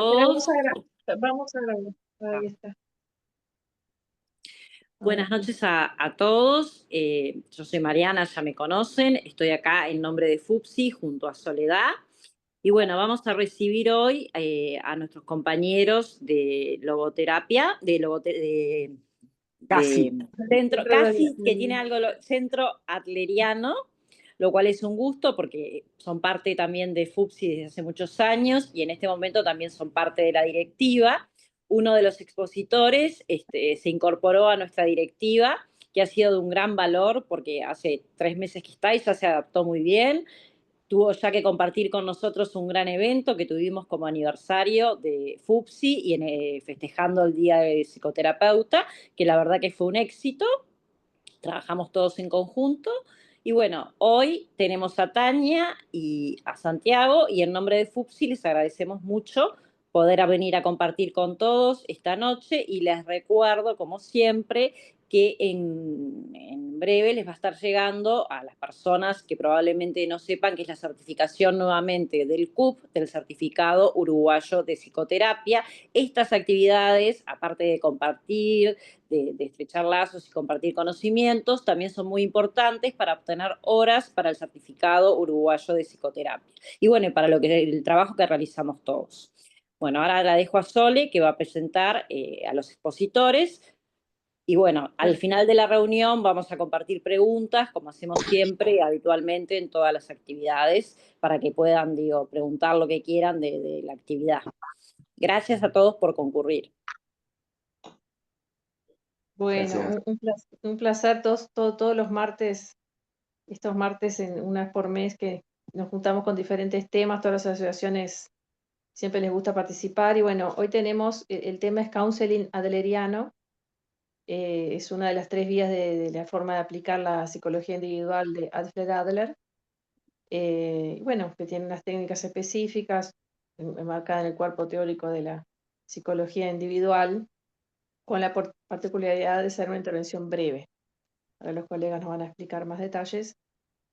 todos. Vamos a grabar. Ahí está. Buenas noches a todos. Yo soy Mariana, ya me conocen. Estoy acá en nombre de FUPSI junto a Soledad. Y bueno, vamos a recibir hoy a nuestros compañeros de logoterapia, de Casi. centro, casi que tiene algo, centro adleriano, lo cual es un gusto porque son parte también de FUPSI desde hace muchos años y en este momento también son parte de la directiva. Uno de los expositores se incorporó a nuestra directiva, que ha sido de un gran valor porque hace 3 meses que está y ya se adaptó muy bien. Tuvo ya que compartir con nosotros un gran evento que tuvimos como aniversario de FUPSI y festejando el Día del Psicoterapeuta, que la verdad que fue un éxito. Trabajamos todos en conjunto. Y bueno, hoy tenemos a Tania y a Santiago y en nombre de FUPSI les agradecemos mucho poder venir a compartir con todos esta noche y les recuerdo, como siempre, que en breve les va a estar llegando a las personas que probablemente no sepan que es la certificación nuevamente del CUP, del Certificado Uruguayo de Psicoterapia. Estas actividades, aparte de compartir, de estrechar lazos y compartir conocimientos, también son muy importantes para obtener horas para el Certificado Uruguayo de Psicoterapia. Y bueno, para el trabajo que realizamos todos. Bueno, ahora la dejo a Sole, que va a presentar a los expositores. Y bueno, al final de la reunión vamos a compartir preguntas, como hacemos siempre y habitualmente en todas las actividades, para que puedan, preguntar lo que quieran de la actividad. Gracias a todos por concurrir. Bueno, un placer todos los martes, estos martes una vez por mes que nos juntamos con diferentes temas, todas las asociaciones siempre les gusta participar y bueno, hoy tenemos, el tema es counseling adleriano, es una de las 3 vías de la forma de aplicar la psicología individual de Alfred Adler, bueno, que tiene unas técnicas específicas enmarcadas en el cuerpo teórico de la psicología individual, con la particularidad de ser una intervención breve. Ahora los colegas nos van a explicar más detalles.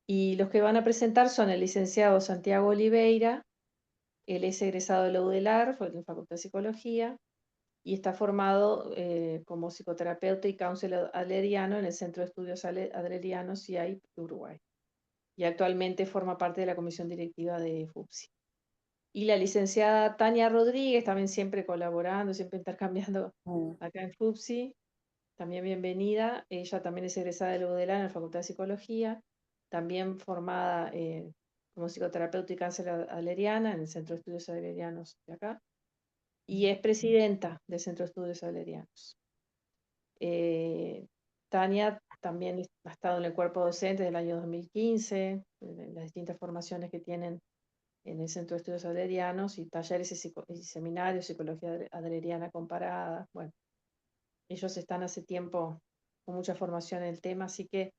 Y los que van a presentar son el licenciado Santiago Oliveira, él es egresado de la UDELAR, fue de la Facultad de Psicología, y está formado como psicoterapeuta y counselor adleriano en el Centro de Estudios Adlerianos CIAI de Uruguay. Y actualmente forma parte de la comisión directiva de FUPSI. Y la licenciada Tania Rodríguez, también siempre colaborando, siempre intercambiando acá en FUPSI, también bienvenida. Ella también es egresada de la UDELAR en la Facultad de Psicología, también formada como psicoterapeuta y cáncer adleriana en el Centro de Estudios Adlerianos de acá, y es presidenta del Centro de Estudios Adlerianos. Tania también ha estado en el cuerpo docente desde el año 2015, en las distintas formaciones que tienen en el Centro de Estudios Adlerianos y talleres y seminarios, psicología adleriana comparada. Bueno, ellos están hace tiempo con mucha formación en el tema, así que,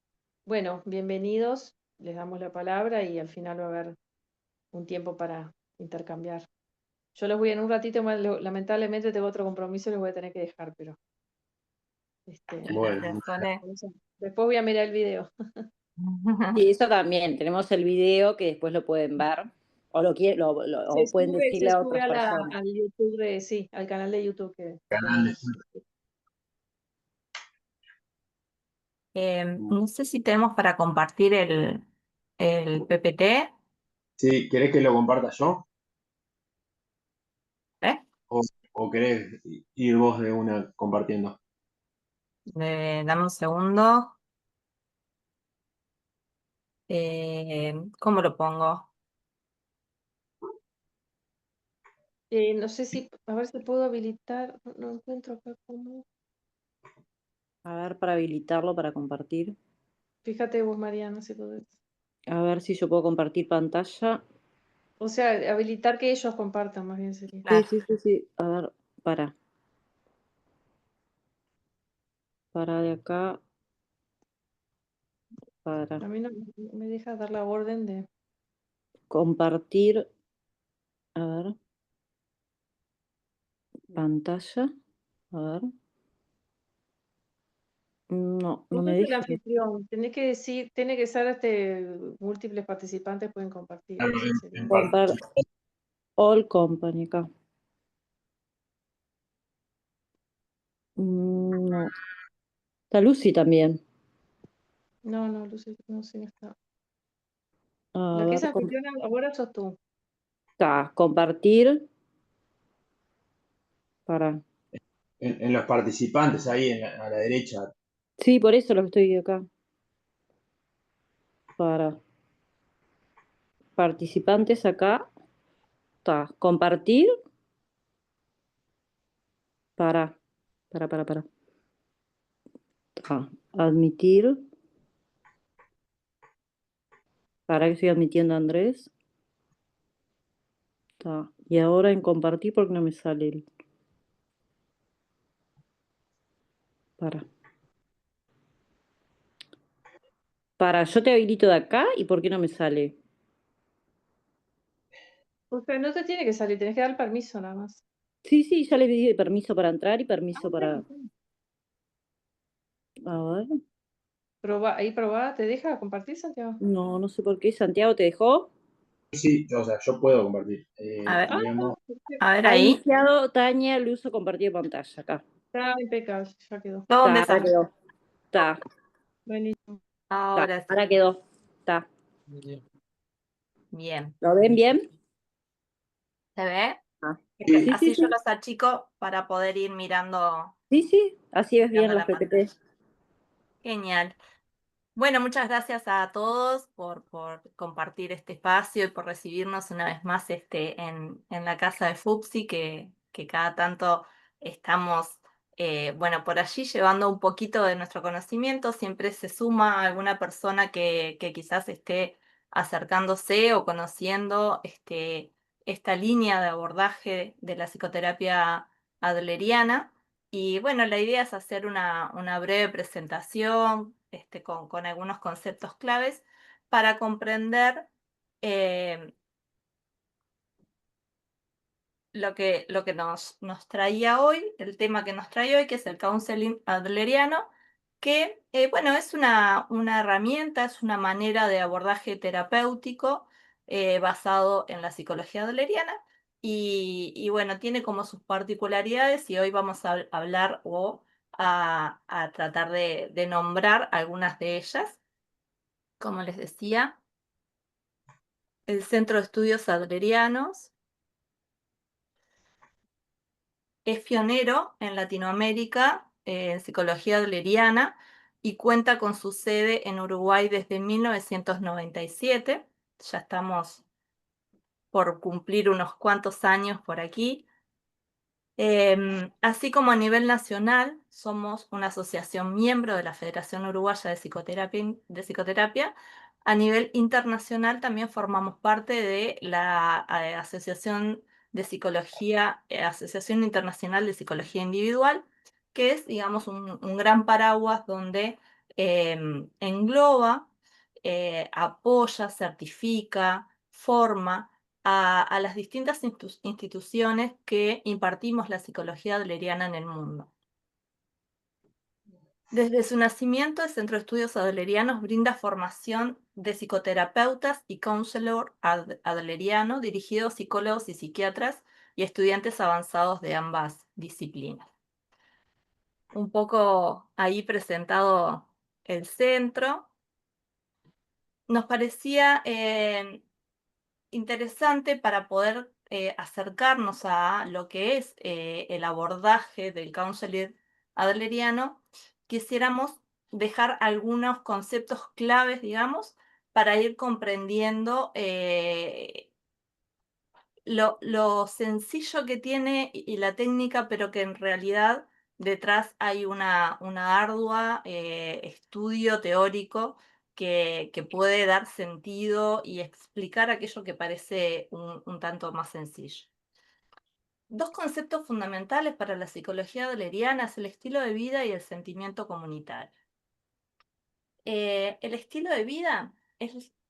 bueno, bienvenidos, les damos la palabra y al final va a haber un tiempo para intercambiar. Yo los voy en un ratito, lamentablemente tengo otro compromiso y los voy a tener que dejar, pero Bueno, después voy a mirar el video. Sí, eso también. Tenemos el video que después lo pueden ver o o pueden decirle Se a sube otras personas. al YouTube, sí, al canal de YouTube que canal No sé si tenemos para compartir el PPT. Sí, ¿querés que lo comparta yo? ¿Eh? ¿O querés ir vos de una compartiendo? Dame un segundo. ¿Cómo lo pongo? no sé si, a ver si puedo habilitar, no encuentro acá cómo. A ver, para habilitarlo, para compartir. Fíjate vos, Mariana, si podés. A ver si yo puedo compartir pantalla. O sea, habilitar que ellos compartan, más bien sería. Sí, sí, sí, sí. A ver, para de acá. Para A mí no me deja dar la orden de. compartir. A ver. Pantalla. A ver. No, no Vos me sos el deja. anfitrión, tenés que decir, tiene que ser múltiples participantes pueden compartir. Así sería. All company acá. No. Está Lucy también. No, Lucy, no sé, no está. A La que es ver, anfitriona ahora sos tú. está. Compartir. Para. En los participantes, ahí a la derecha. Sí, por eso lo estoy acá. Para. Participantes acá. Está. Compartir. Para. Para. Está. Admitir. Para que estoy admitiendo a Andrés. Está. Y ahora en compartir porque no me sale el. Para. Para, yo te habilito de acá y ¿por qué no me sale? O sea, no te tiene que salir, tenés que dar permiso nada más. Sí, ya le pedí permiso para entrar y permiso para. Bueno. A ver. Ahí probá, ¿te deja compartir, Santiago? No sé por qué. ¿Santiago te dejó? Sí, o sea, yo puedo compartir. A ver, Digamos, Perfecto. a ver Ha ahí. iniciado Tania el uso compartido de pantalla acá. Está impecable, ya quedó. ¿Dónde Ahora sale? quedó. Está. Buenísimo. Ahora sí. Ahora quedó. Está. Bien. ¿Lo ven bien? ¿Se ve? Ah. sí, Así yo Sí. los achico para poder ir mirando, Sí. Así ves bien mirando los la pantalla. PPT. Genial. Bueno, muchas gracias a todos por compartir este espacio y por recibirnos una vez más en la casa de FUPSI, que cada tanto estamos, bueno, por allí llevando un poquito de nuestro conocimiento. Siempre se suma alguna persona que quizás esté acercándose o conociendo esta línea de abordaje de la psicoterapia adleriana. Y bueno, la idea es hacer una breve presentación con algunos conceptos claves para comprender eh, lo que nos traía hoy, el tema que nos trae hoy, que es el counseling adleriano, que bueno, es una herramienta, es una manera de abordaje terapéutico basado en la psicología adleriana. Y bueno, tiene como sus particularidades y hoy vamos a hablar o a tratar de nombrar algunas de ellas. Como les decía, el Centro de Estudios Adlerianos es pionero en Latinoamérica en psicología adleriana y cuenta con su sede en Uruguay desde 1997. Ya estamos por cumplir unos cuantos años por aquí. Así como a nivel nacional, somos una asociación miembro de la Federación Uruguaya de Psicoterapia. A nivel internacional también formamos parte de la Asociación de Psicología, Asociación Internacional de Psicología Individual, que es, digamos, un gran paraguas donde engloba, apoya, certifica, forma a las distintas instituciones que impartimos la psicología adleriana en el mundo. Desde su nacimiento, el Centro de Estudios Adlerianos brinda formación de psicoterapeutas y counselor adleriano dirigido a psicólogos y psiquiatras y estudiantes avanzados de ambas disciplinas. Un poco ahí presentado el centro. Nos parecía interesante para poder acercarnos a lo que es el abordaje del counseling adleriano. Quisiéramos dejar algunos conceptos claves, digamos, para ir comprendiendo lo sencillo que tiene y la técnica, pero que en realidad detrás hay una ardua estudio teórico que puede dar sentido y explicar aquello que parece un tanto más sencillo. Dos conceptos fundamentales para la psicología adleriana es el estilo de vida y el sentimiento comunitario. El estilo de vida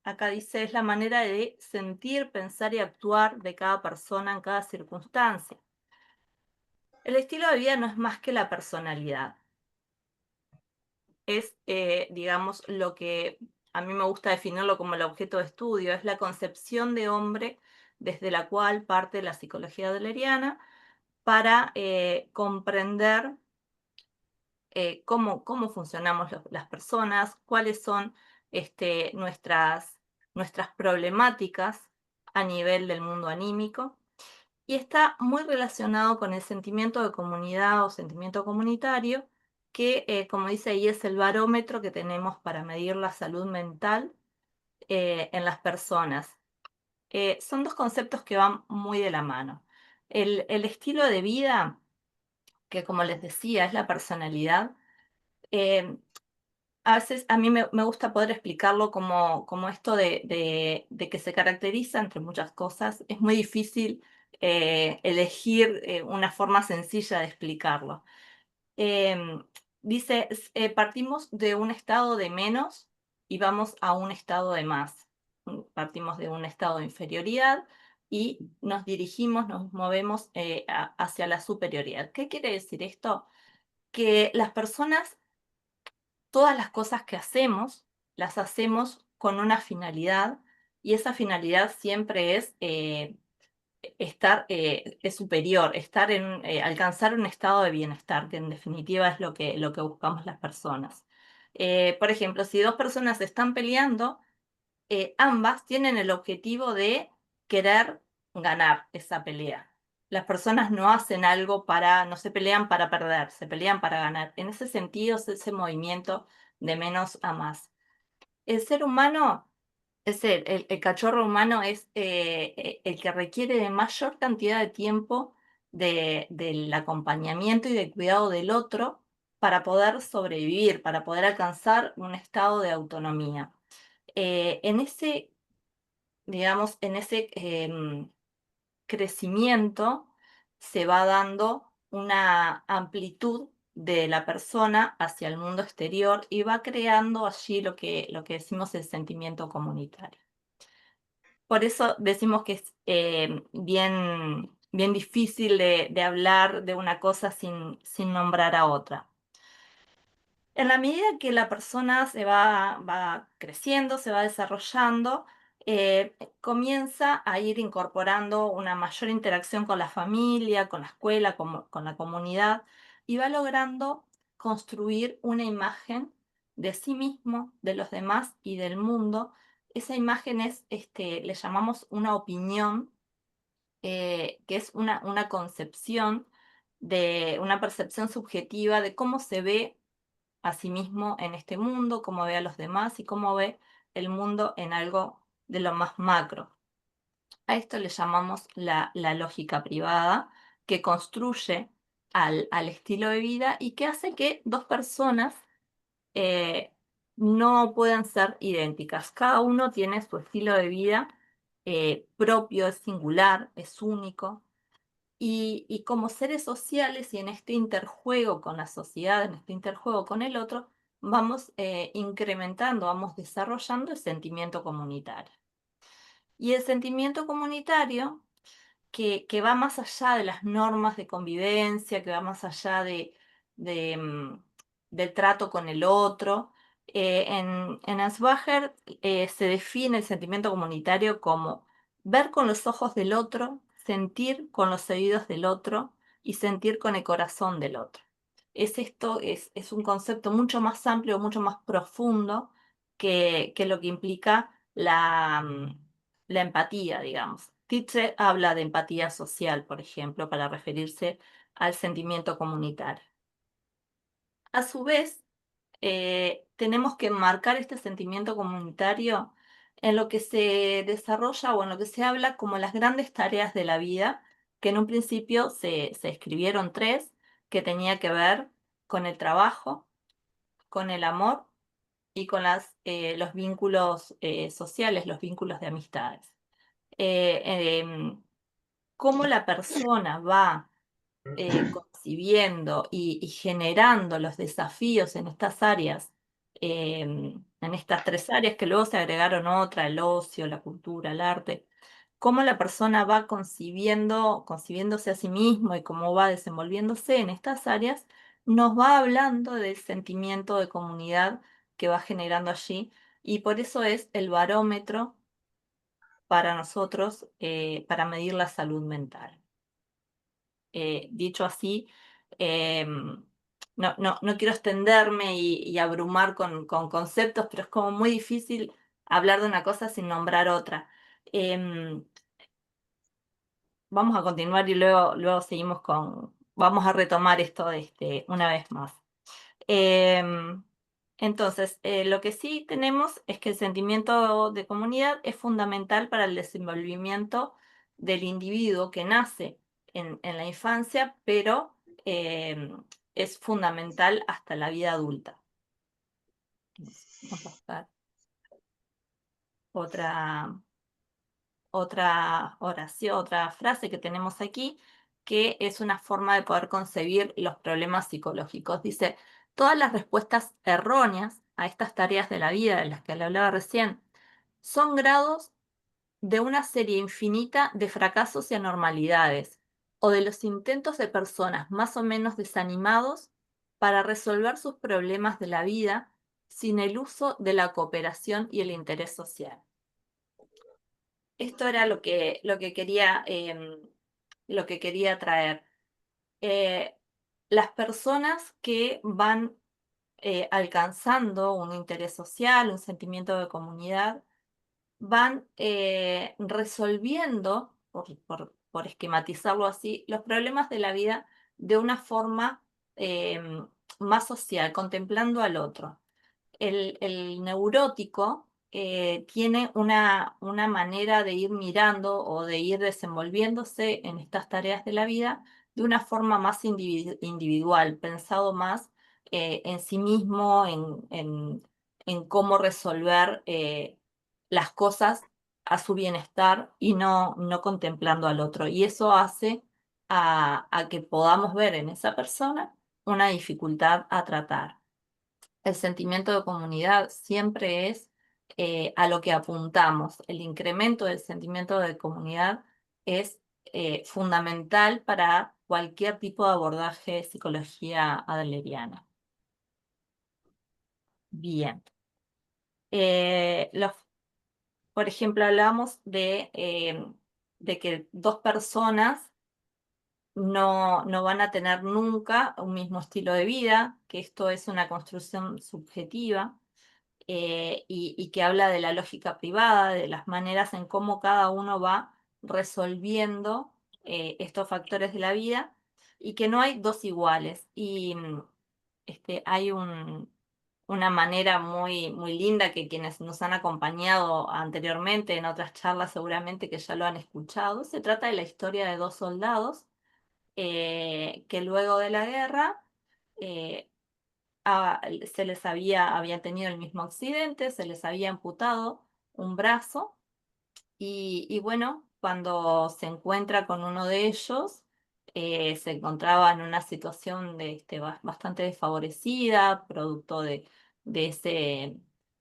acá dice, es la manera de sentir, pensar y actuar de cada persona en cada circunstancia. El estilo de vida no es más que la personalidad. Es, digamos, lo que a mí me gusta definirlo como el objeto de estudio, es la concepción de hombre desde la cual parte la psicología adleriana para comprender cómo funcionamos las personas, cuáles son nuestras problemáticas a nivel del mundo anímico. Y está muy relacionado con el sentimiento de comunidad o sentimiento comunitario, que, como dice ahí, es el barómetro que tenemos para medir la salud mental en las personas. Son dos conceptos que van muy de la mano. El estilo de vida, que como les decía, es la personalidad, eh, a veces a mí me gusta poder explicarlo como esto de que se caracteriza entre muchas cosas. Es muy difícil elegir una forma sencilla de explicarlo. Em, Dice, partimos de un estado de menos y vamos a un estado de más. Partimos de un estado de inferioridad y nos dirigimos, nos movemos hacia la superioridad. ¿Qué quiere decir esto? Que las personas, todas las cosas que hacemos, las hacemos con una finalidad, y esa finalidad siempre es es superior, alcanzar un estado de bienestar, que en definitiva es lo que buscamos las personas. Por ejemplo, si dos personas están peleando, ambas tienen el objetivo de querer ganar esa pelea. Las personas no hacen algo no se pelean para perder, se pelean para ganar. En ese sentido es ese movimiento de menos a más. El ser humano, el cachorro humano es el que requiere de mayor cantidad de tiempo del acompañamiento y del cuidado del otro para poder sobrevivir, para poder alcanzar un estado de autonomía. En ese, digamos, en ese crecimiento se va dando una amplitud de la persona hacia el mundo exterior y va creando allí lo que decimos el sentimiento comunitario. Por eso decimos que es bien difícil de hablar de una cosa sin nombrar a otra. En la medida que la persona va creciendo, se va desarrollando, comienza a ir incorporando una mayor interacción con la familia, con la escuela, con la comunidad, y va logrando construir una imagen de sí mismo, de los demás y del mundo. Esa imagen le llamamos una opinión, que es una concepción de una percepción subjetiva de cómo se ve a sí mismo en este mundo, cómo ve a los demás y cómo ve el mundo en algo de lo más macro. A esto le llamamos la lógica privada, que construye al estilo de vida y que hace que dos personas eh, no puedan ser idénticas. Cada uno tiene su estilo de vida propio, es singular, es único. Y como seres sociales y en este interjuego con la sociedad, en este interjuego con el otro, vamos incrementando, vamos desarrollando el sentimiento comunitario. Y el sentimiento comunitario, que va más allá de las normas de convivencia, que va más allá de, mm, del trato con el otro. En Asbacher se define el sentimiento comunitario como ver con los ojos del otro, sentir con los oídos del otro y sentir con el corazón del otro. Es un concepto mucho más amplio, mucho más profundo que lo que implica la empatía, digamos. Tietze habla de empatía social, por ejemplo, para referirse al sentimiento comunitario. A su vez, tenemos que marcar este sentimiento comunitario en lo que se desarrolla o en lo que se habla como las grandes tareas de la vida, que en un principio se escribieron tres, que tenía que ver con el trabajo, con el amor y con los vínculos sociales, los vínculos de amistades. Eh, em, Cómo la persona va concibiendo y generando los desafíos en estas áreas, en estas tres áreas que luego se agregaron otra, el ocio, la cultura, el arte, cómo la persona va concibiéndose a sí mismo y cómo va desenvolviéndose en estas áreas, nos va hablando del sentimiento de comunidad que va generando allí, y por eso es el barómetro para nosotros para medir la salud mental. Dicho así, no quiero extenderme y abrumar con conceptos, pero es como muy difícil hablar de una cosa sin nombrar otra. Vamos a continuar y luego seguimos vamos a retomar esto una vez más. Entonces, lo que sí tenemos es que el sentimiento de comunidad es fundamental para el desenvolvimiento del individuo que nace en la infancia, pero es fundamental hasta la vida adulta. Vamos a buscar otra oración, otra frase que tenemos aquí, que es una forma de poder concebir los problemas psicológicos. Dice, todas las respuestas erróneas a estas tareas de la vida de las que le hablaba recién son grados de una serie infinita de fracasos y anormalidades, o de los intentos de personas más o menos desanimados para resolver sus problemas de la vida sin el uso de la cooperación y el interés social. Esto era lo que quería traer. Las personas que van alcanzando un interés social, un sentimiento de comunidad, van resolviendo, por esquematizarlo así, los problemas de la vida de una forma más social, contemplando al otro. El neurótico tiene una manera de ir mirando o de ir desenvolviéndose en estas tareas de la vida de una forma más individual, pensado más en sí mismo, en cómo resolver las cosas a su bienestar y no contemplando al otro. Y eso hace a que podamos ver en esa persona una dificultad a tratar. El sentimiento de comunidad siempre es a lo que apuntamos. El incremento del sentimiento de comunidad es fundamental para cualquier tipo de abordaje de psicología adleriana. Bien. Por ejemplo, hablamos de que dos personas no van a tener nunca un mismo estilo de vida, que esto es una construcción subjetiva. Y que habla de la lógica privada, de las maneras en cómo cada uno va resolviendo estos factores de la vida y que no hay dos iguales. Y hay una manera muy, muy linda que quienes nos han acompañado anteriormente en otras charlas seguramente que ya lo han escuchado. Se trata de la historia de dos soldados que luego de la guerra habían tenido el mismo accidente, se les había amputado un brazo y bueno, cuando se encuentra con uno de ellos, se encontraba en una situación bastante desfavorecida, producto de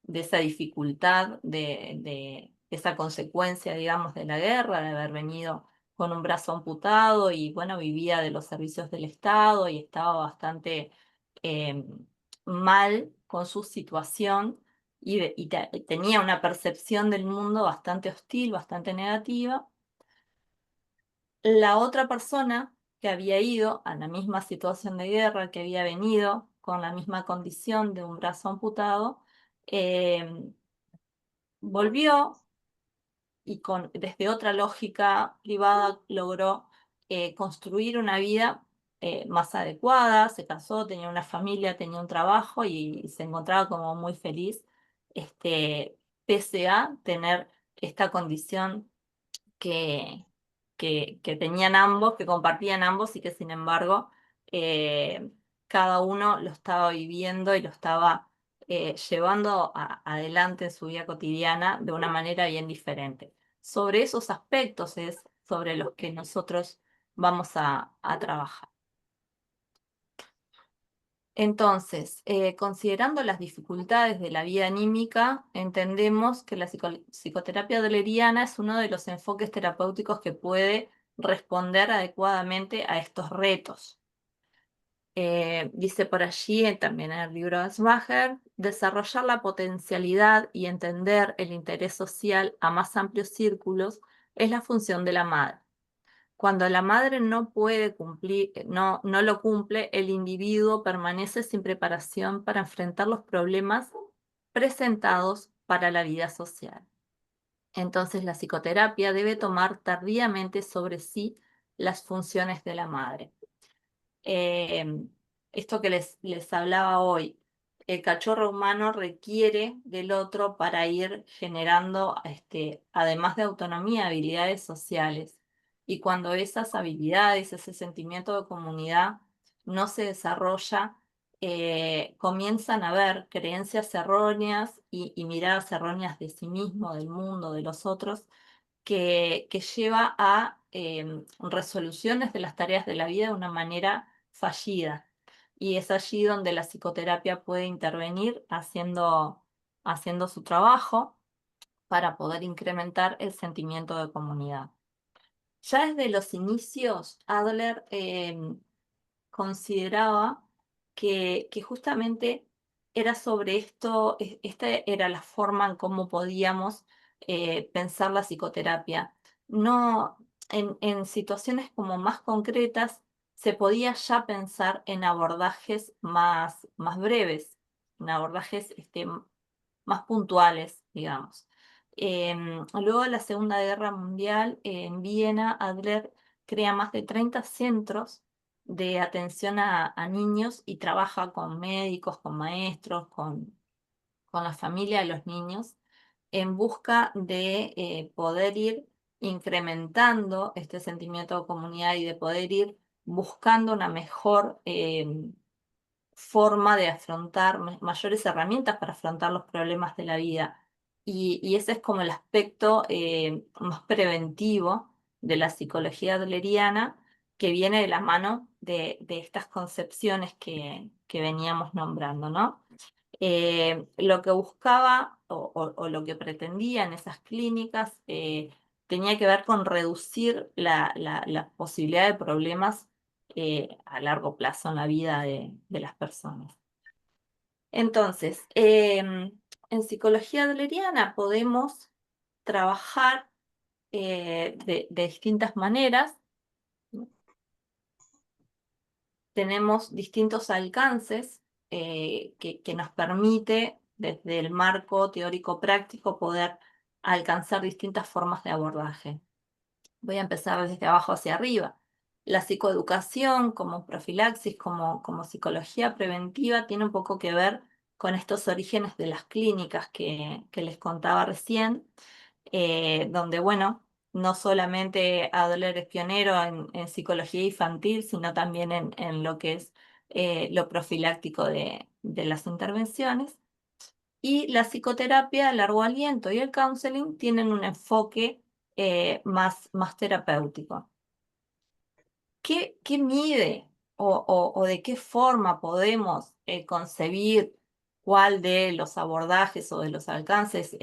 esa dificultad, de esa consecuencia, digamos, de la guerra, de haber venido con un brazo amputado y bueno, vivía de los servicios del Estado y estaba bastante mal con su situación y tenía una percepción del mundo bastante hostil, bastante negativa. La otra persona que había ido a la misma situación de guerra, que había venido con la misma condición de un brazo amputado, volvió y desde otra lógica privada logró construir una vida más adecuada, se casó, tenía una familia, tenía un trabajo y se encontraba como muy feliz, pese a tener esta condición que, que tenían ambos, que compartían ambos y que sin embargo cada uno lo estaba viviendo y lo estaba llevando adelante en su vida cotidiana de una manera bien diferente. Sobre esos aspectos es sobre los que nosotros vamos a trabajar. Entonces, considerando las dificultades de la vida anímica, entendemos que la psicoterapia adleriana es uno de los enfoques terapéuticos que puede responder adecuadamente a estos retos. Dice por allí, también en el libro de Asmacher, desarrollar la potencialidad y entender el interés social a más amplios círculos es la función de la madre. Cuando la madre no puede cumplir, no lo cumple, el individuo permanece sin preparación para enfrentar los problemas presentados para la vida social. Entonces, la psicoterapia debe tomar tardíamente sobre sí las funciones de la madre. Esto que les hablaba hoy, el cachorro humano requiere del otro para ir generando, además de autonomía, habilidades sociales. Y cuando esas habilidades, ese sentimiento de comunidad no se desarrolla, comienzan a haber creencias erróneas y miradas erróneas de sí mismo, del mundo, de los otros, que lleva a resoluciones de las tareas de la vida de una manera fallida. Y es allí donde la psicoterapia puede intervenir haciendo su trabajo para poder incrementar el sentimiento de comunidad. Ya desde los inicios, Adler consideraba que justamente era sobre esto, esta era la forma en cómo podíamos pensar la psicoterapia. No, en situaciones como más concretas se podía ya pensar en abordajes más breves, en abordajes más puntuales, digamos. Luego de la Segunda Guerra Mundial, en Viena, Adler crea más de 30 centros de atención a niños y trabaja con médicos, con maestros, con la familia de los niños, en busca de poder ir incrementando este sentimiento de comunidad y de poder ir buscando una mejor forma de afrontar, mayores herramientas para afrontar los problemas de la vida. Y ese es como el aspecto más preventivo de la psicología adleriana, que viene de la mano de estas concepciones que veníamos nombrando, ¿no? Lo que buscaba o lo que pretendía en esas clínicas tenía que ver con reducir la posibilidad de problemas a largo plazo en la vida de las personas. Entonces, en psicología adleriana podemos trabajar de distintas maneras. Tenemos distintos alcances que nos permite, desde el marco teórico práctico, poder alcanzar distintas formas de abordaje. Voy a empezar desde abajo hacia arriba. La psicoeducación como profilaxis, como psicología preventiva, tiene un poco que ver con estos orígenes de las clínicas que les contaba recién, donde, bueno, no solamente Adler es pionero en psicología infantil, sino también en lo que es lo profiláctico de las intervenciones. Y la psicoterapia, el largo aliento y el counseling tienen un enfoque más terapéutico. ¿Qué mide o de qué forma podemos concebir cuál de los abordajes o de los alcances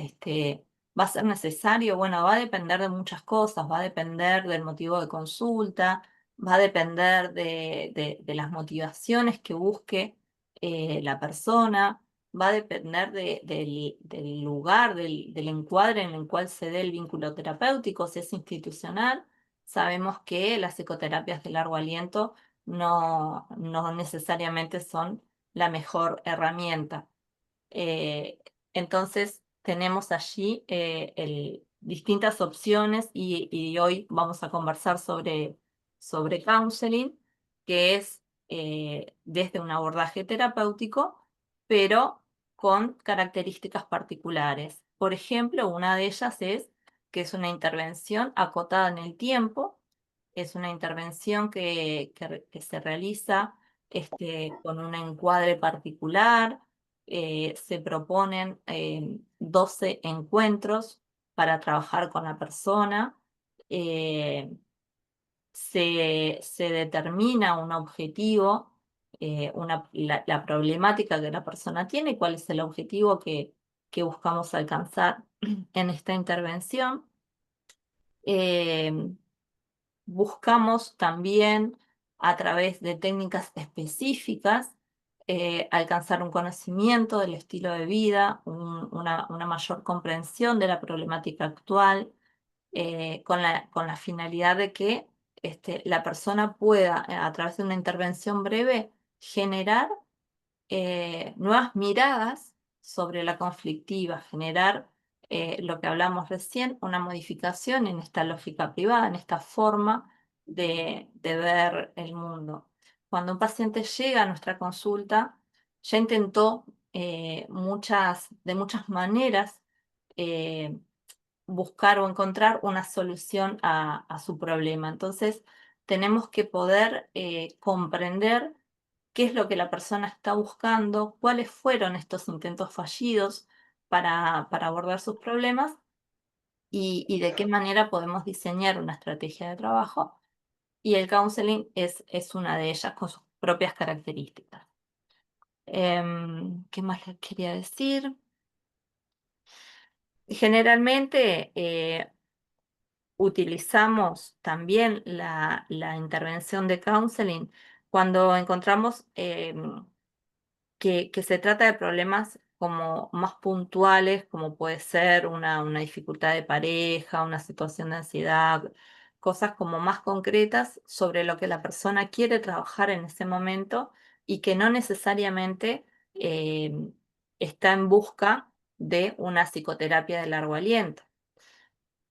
va a ser necesario? Bueno, va a depender de muchas cosas, va a depender del motivo de consulta, va a depender de las motivaciones que busque la persona, va a depender del lugar, del encuadre en el cual se dé el vínculo terapéutico, si es institucional. Sabemos que las psicoterapias de largo aliento no necesariamente son la mejor herramienta. Entonces, tenemos allí distintas opciones y hoy vamos a conversar sobre counseling, que es desde un abordaje terapéutico, pero con características particulares. Por ejemplo, una de ellas es que es una intervención acotada en el tiempo, es una intervención que se realiza con un encuadre particular. Se proponen 12 encuentros para trabajar con la persona. Se determina un objetivo, la problemática que la persona tiene, cuál es el objetivo que buscamos alcanzar en esta intervención. Buscamos también, a través de técnicas específicas, alcanzar un conocimiento del estilo de vida, una mayor comprensión de la problemática actual, con la finalidad de que la persona pueda, a través de una intervención breve, generar nuevas miradas sobre la conflictiva, generar lo que hablamos recién, una modificación en esta lógica privada, en esta forma de ver el mundo. Cuando un paciente llega a nuestra consulta, ya intentó de muchas maneras eh, buscar o encontrar una solución a su problema. Entonces, tenemos que poder comprender qué es lo que la persona está buscando, cuáles fueron estos intentos fallidos para abordar sus problemas y de qué manera podemos diseñar una estrategia de trabajo. Y el counseling es una de ellas con sus propias características. ¿Qué más les quería decir? Generalmente utilizamos también la intervención de counseling cuando encontramos que se trata de problemas como más puntuales, como puede ser una dificultad de pareja, una situación de ansiedad, cosas como más concretas sobre lo que la persona quiere trabajar en ese momento y que no necesariamente está en busca de una psicoterapia de largo aliento.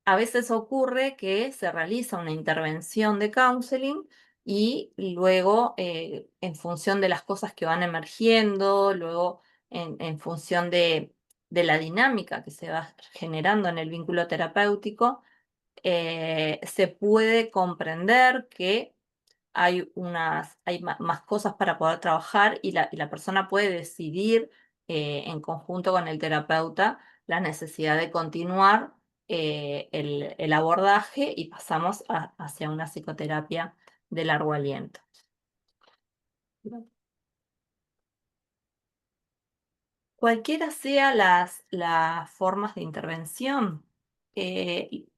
A veces ocurre que se realiza una intervención de counseling y luego, en función de las cosas que van emergiendo, luego en función de la dinámica que se va generando en el vínculo terapéutico, se puede comprender que hay más cosas para poder trabajar y la persona puede decidir en conjunto con el terapeuta la necesidad de continuar el abordaje y pasamos hacia una psicoterapia de largo aliento. Cualquiera sea las formas de intervención,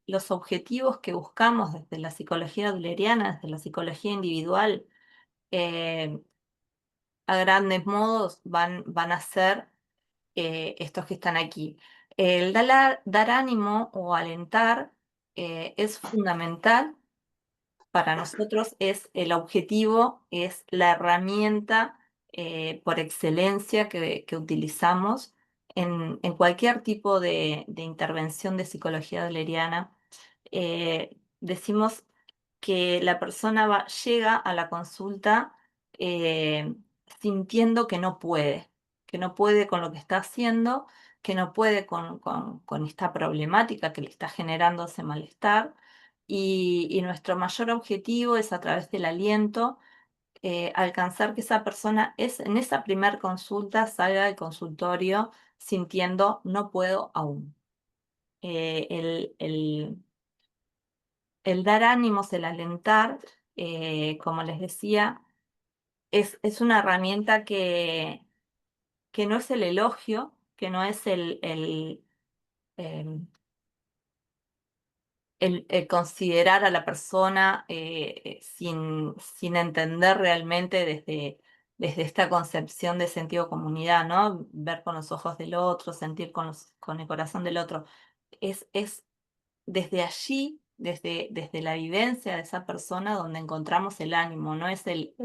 los objetivos que buscamos desde la psicología adleriana, desde la psicología individual, eh, a grandes modos van a ser estos que están aquí. El dar ánimo o alentar es fundamental para nosotros, es el objetivo, es la herramienta por excelencia que utilizamos en cualquier tipo de intervención de psicología adleriana. Decimos que la persona llega a la consulta eh, sintiendo que no puede con lo que está haciendo, que no puede con esta problemática que le está generando ese malestar. Y nuestro mayor objetivo es a través del aliento alcanzar que esa persona en esa primer consulta salga del consultorio sintiendo no puedo aún. El dar ánimos, el alentar, como les decía, es una herramienta que no es el elogio, que no es em, el considerar a la persona sin entender realmente desde esta concepción de sentido comunidad, ¿no? Ver con los ojos del otro, sentir con el corazón del otro. Es desde allí, desde la vivencia de esa persona, donde encontramos el ánimo, no es el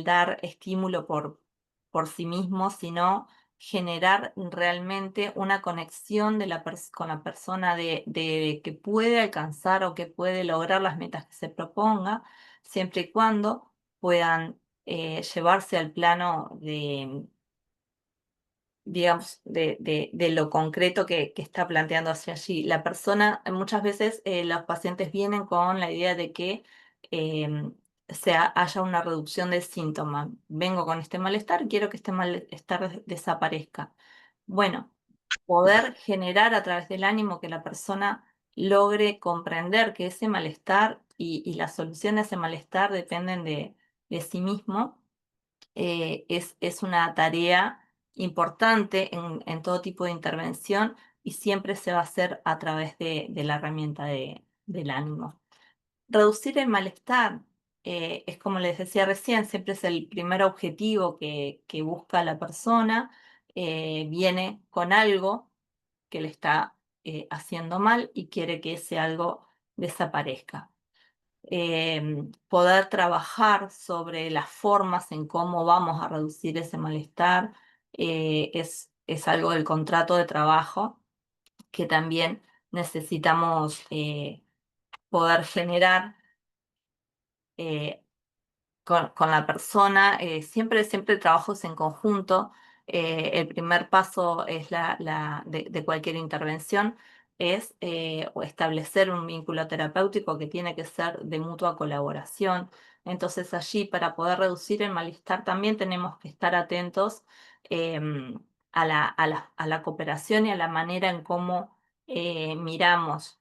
dar estímulo por sí mismo, sino generar realmente una conexión con la persona de que puede alcanzar o que puede lograr las metas que se proponga, siempre y cuando puedan llevarse al plano de, digamos, de lo concreto que está planteando hacia allí. La persona, muchas veces los pacientes vienen con la idea de que em, haya una reducción del síntoma. Vengo con este malestar, quiero que este malestar desaparezca. Bueno, poder generar a través del ánimo que la persona logre comprender que ese malestar y la solución a ese malestar dependen de sí mismo es una tarea importante en todo tipo de intervención y siempre se va a hacer a través de la herramienta del ánimo. Reducir el malestar es como les decía recién, siempre es el primer objetivo que busca la persona. Viene con algo que le está haciendo mal y quiere que ese algo desaparezca. poder trabajar sobre las formas en cómo vamos a reducir ese malestar, es algo del contrato de trabajo que también necesitamos poder generar con la persona. Siempre trabajos en conjunto. El primer paso es de cualquier intervención es establecer un vínculo terapéutico que tiene que ser de mutua colaboración. Entonces allí, para poder reducir el malestar, también tenemos que estar atentos a la cooperación y a la manera en cómo miramos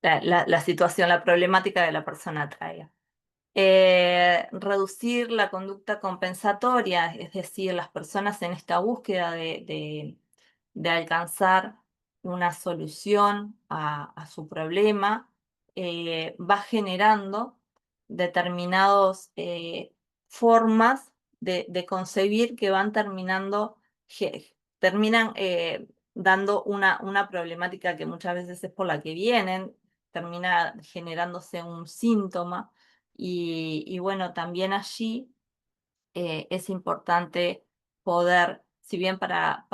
la situación, la problemática que la persona trae. Reducir la conducta compensatoria, es decir, las personas en esta búsqueda de alcanzar una solución a su problema, va generando determinadas formas de concebir que van terminan dando una problemática que muchas veces es por la que vienen, termina generándose un síntoma. Y bueno, también allí es importante poder, si bien para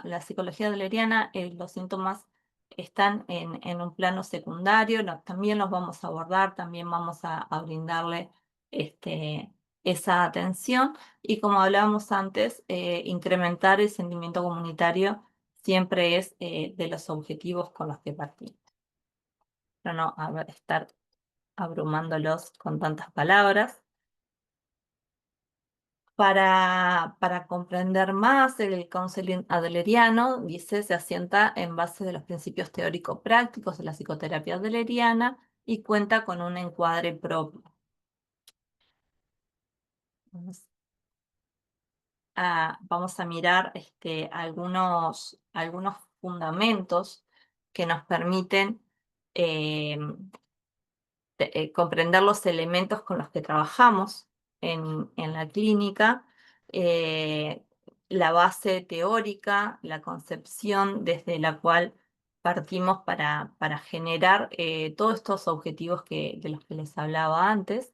la psicología adleriana los síntomas están en un plano secundario, también los vamos a abordar, también vamos a brindarle esa atención. Y como hablábamos antes, incrementar el sentimiento comunitario siempre es de los objetivos con los que partimos. Pero no estar abrumándolos con tantas palabras. Para comprender más, el counseling adleriano, dice, se asienta en base de los principios teórico-prácticos de la psicoterapia adleriana y cuenta con un encuadre propio. Vamos a mirar algunos fundamentos que nos permiten comprender los elementos con los que trabajamos en la clínica, la base teórica, la concepción desde la cual partimos para generar todos estos objetivos de los que les hablaba antes.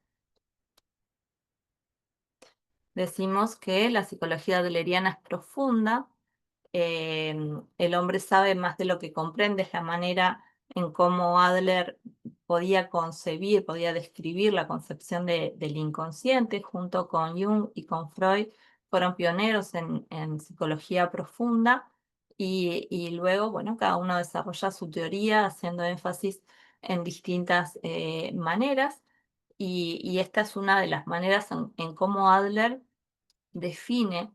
Decimos que la psicología adleriana es profunda. El hombre sabe más de lo que comprende, es la manera en cómo Adler podía concebir, podía describir la concepción del inconsciente. Junto con Jung y con Freud fueron pioneros en psicología profunda y luego, bueno, cada uno desarrolla su teoría haciendo énfasis en distintas maneras y esta es una de las maneras en cómo Adler define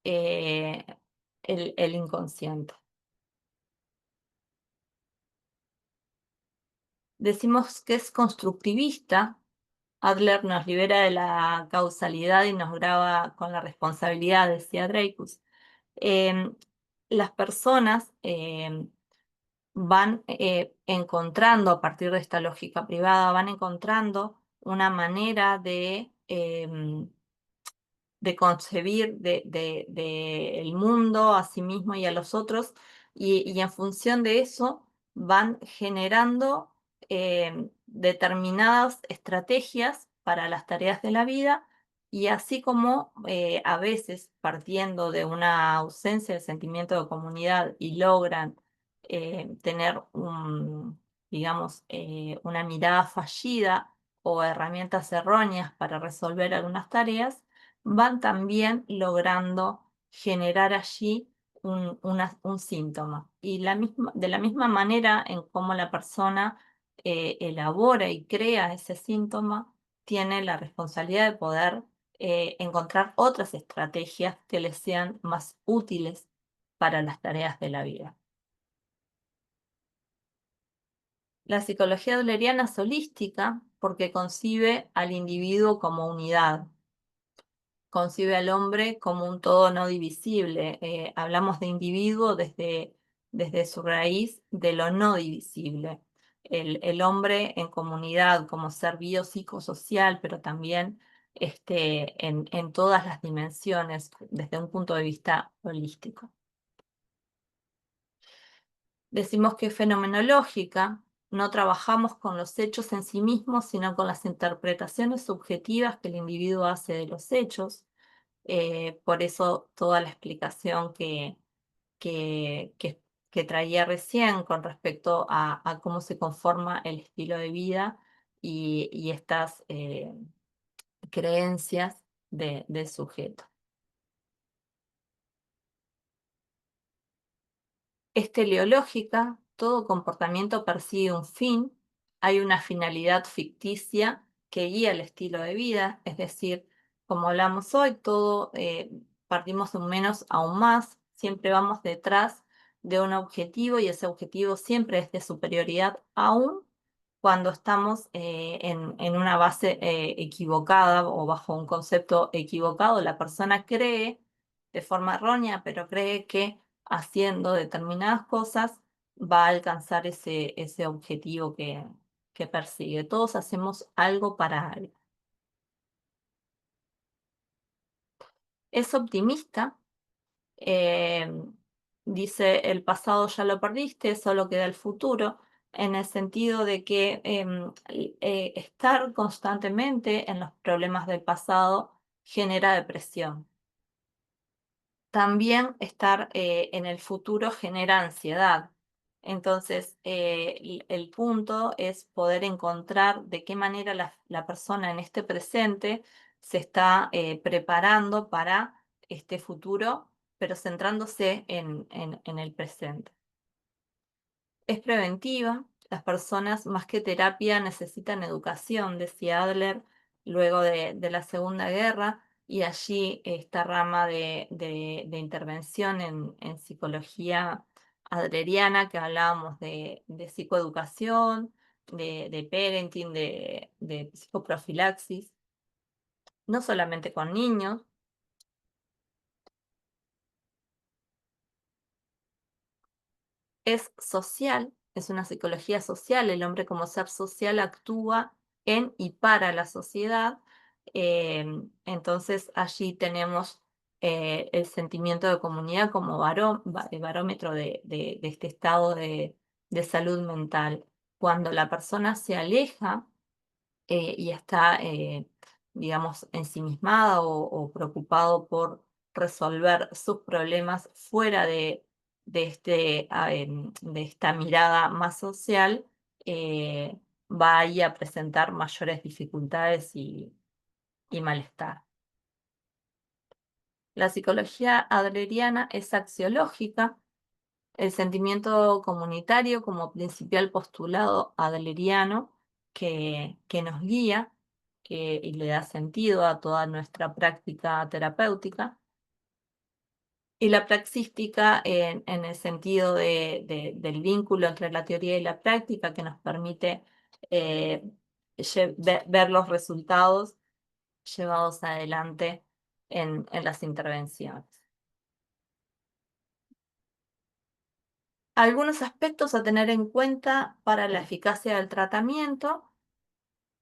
el inconsciente. Decimos que es constructivista. Adler nos libera de la causalidad y nos graba con la responsabilidad, decía Dreyfus. Las personas van encontrando, a partir de esta lógica privada, van encontrando una manera de concebir el mundo a sí mismo y a los otros, y en función de eso van generando determinadas estrategias para las tareas de la vida, y así como a veces partiendo de una ausencia de sentimiento de comunidad y logran tener digamos, una mirada fallida o herramientas erróneas para resolver algunas tareas, van también logrando generar allí un síntoma. Y de la misma manera en cómo la persona elabora y crea ese síntoma, tiene la responsabilidad de poder encontrar otras estrategias que les sean más útiles para las tareas de la vida. La psicología adleriana es holística porque concibe al individuo como unidad, concibe al hombre como un todo no divisible. Hablamos de individuo desde su raíz de lo no divisible. El hombre en comunidad como ser biopsicosocial, pero también en todas las dimensiones desde un punto de vista holístico. Decimos que es fenomenológica no trabajamos con los hechos en sí mismos, sino con las interpretaciones subjetivas que el individuo hace de los hechos. Por eso toda la explicación que, que- que traía recién con respecto a cómo se conforma el estilo de vida y estas creencias del sujeto. Es teleológica, todo comportamiento persigue un fin, hay una finalidad ficticia que guía el estilo de vida, es decir, como hablamos hoy, todo partimos de un menos a un más, siempre vamos detrás de un objetivo y ese objetivo siempre es de superioridad aún cuando estamos en una base equivocada o bajo un concepto equivocado. La persona cree de forma errónea, pero cree que haciendo determinadas cosas va a alcanzar ese objetivo que persigue. Todos hacemos algo para algo. Es optimista, eh, dice el pasado ya lo perdiste, solo queda el futuro, en el sentido de que estar constantemente en los problemas del pasado genera depresión. También estar en el futuro genera ansiedad. Entonces, el punto es poder encontrar de qué manera la persona en este presente se está preparando para este futuro, pero centrándose en el presente. Es preventiva. Las personas más que terapia necesitan educación, decía Adler, luego de la Segunda Guerra, y allí esta rama de intervención en psicología adleriana, que hablábamos de psicoeducación, de parenting, de psicoprofilaxis, no solamente con niños. Es social, es una psicología social, el hombre como ser social actúa en y para la sociedad. Entonces allí tenemos el sentimiento de comunidad como barómetro de este estado de salud mental. Cuando la persona se aleja y está, digamos, ensimismada o preocupado por resolver sus problemas fuera de esta mirada más social, eh, va ahí a presentar mayores dificultades y malestar. La psicología adleriana es axiológica. El sentimiento comunitario como principal postulado adleriano que nos guía y le da sentido a toda nuestra práctica terapéutica. Y la praxística en el sentido del vínculo entre la teoría y la práctica que nos permite eh, ver los resultados llevados adelante en las intervenciones. Algunos aspectos a tener en cuenta para la eficacia del tratamiento.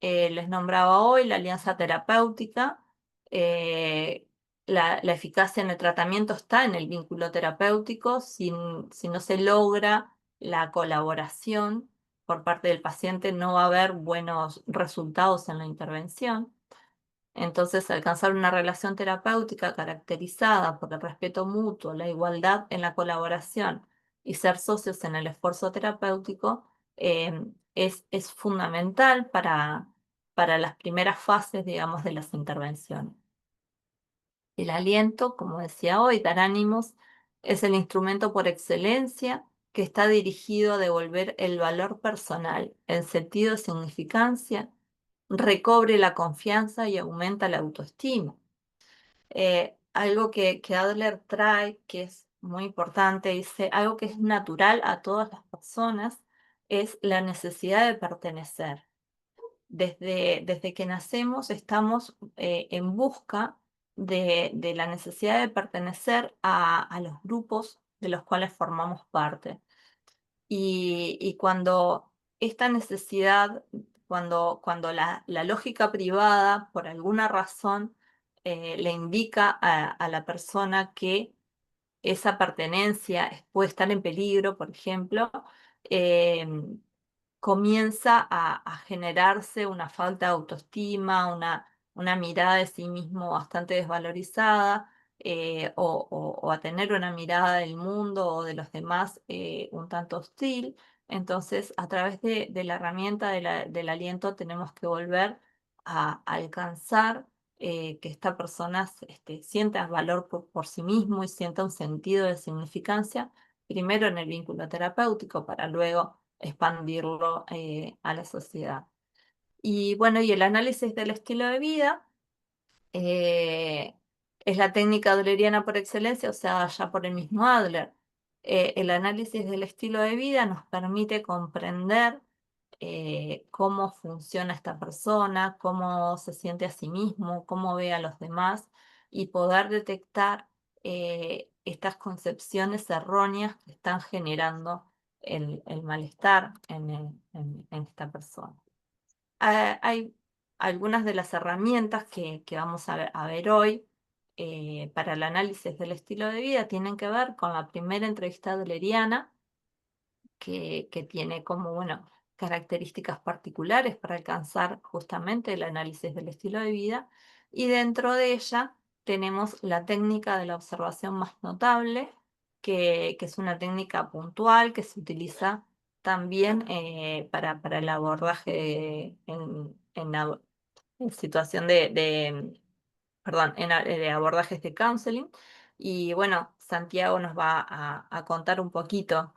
Les nombraba hoy la alianza terapéutica. eh, la eficacia en el tratamiento está en el vínculo terapéutico. Si no se logra la colaboración por parte del paciente, no va a haber buenos resultados en la intervención. Entonces, alcanzar una relación terapéutica caracterizada por el respeto mutuo, la igualdad en la colaboración y ser socios en el esfuerzo terapéutico es fundamental para las primeras fases, digamos, de las intervenciones. El aliento, como decía hoy, dar ánimos, es el instrumento por excelencia que está dirigido a devolver el valor personal, el sentido de significancia, recobre la confianza y aumenta la autoestima. Algo que Adler trae, que es muy importante, dice, algo que es natural a todas las personas, es la necesidad de pertenecer. Desde que nacemos estamos en busca de la necesidad de pertenecer a los grupos de los cuales formamos parte. Y cuando esta necesidad, cuando la lógica privada, por alguna razón, le indica a la persona que esa pertenencia puede estar en peligro, por ejemplo, eh, comienza a generarse una falta de autoestima, una mirada de sí mismo bastante desvalorizada, o a tener una mirada del mundo o de los demás un tanto hostil. Entonces, a través de la herramienta del aliento tenemos que volver a alcanzar que esta persona sienta valor por sí mismo y sienta un sentido de significancia, primero en el vínculo terapéutico para luego expandirlo a la sociedad. Y bueno, y el análisis del estilo de vida eh, es la técnica adleriana por excelencia, o sea, ya por el mismo Adler. El análisis del estilo de vida nos permite comprender cómo funciona esta persona, cómo se siente a sí mismo, cómo ve a los demás y poder detectar estas concepciones erróneas que están generando el malestar en esta persona. Hay algunas de las herramientas que vamos a ver hoy para el análisis del estilo de vida tienen que ver con la primera entrevista adleriana, que tiene como, bueno, características particulares para alcanzar justamente el análisis del estilo de vida, y dentro de ella tenemos la técnica de la observación más notable, que es una técnica puntual que se utiliza también para el abordaje en situación perdón, de abordajes de counseling. Y bueno, Santiago nos va a contar un poquito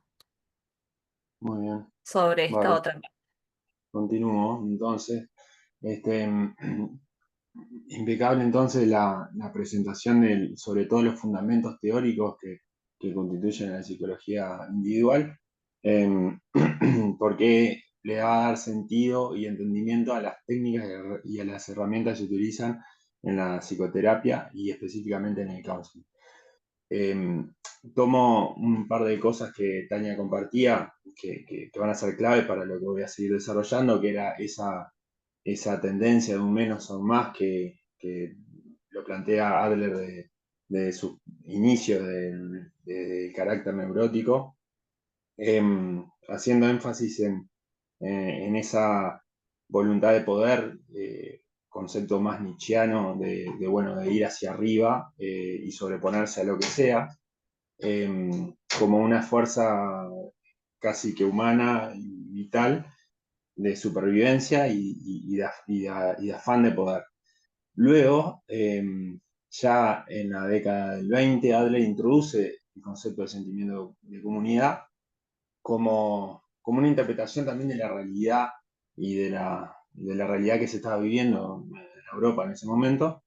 Muy bien. sobre esta Vale, otra. continúo. Entonces, impecable entonces la presentación sobre todo los fundamentos teóricos que constituyen la psicología individual, porque le va a dar sentido y entendimiento a las técnicas y a las herramientas que se utilizan en la psicoterapia y específicamente en el counseling. Tomo un par de cosas que Tania compartía que van a ser clave para lo que voy a seguir desarrollando, que era esa tendencia de un menos a un más que lo plantea Adler de sus inicios del carácter neurótico, haciendo énfasis en esa voluntad de poder, concepto más nietzscheano bueno, de ir hacia arriba y sobreponerse a lo que sea, como una fuerza casi que humana y vital de supervivencia y de afán de poder. Luego, ya en la década del 20, Adler introduce el concepto de sentimiento de comunidad como una interpretación también de la realidad y de la realidad que se estaba viviendo en Europa en ese momento,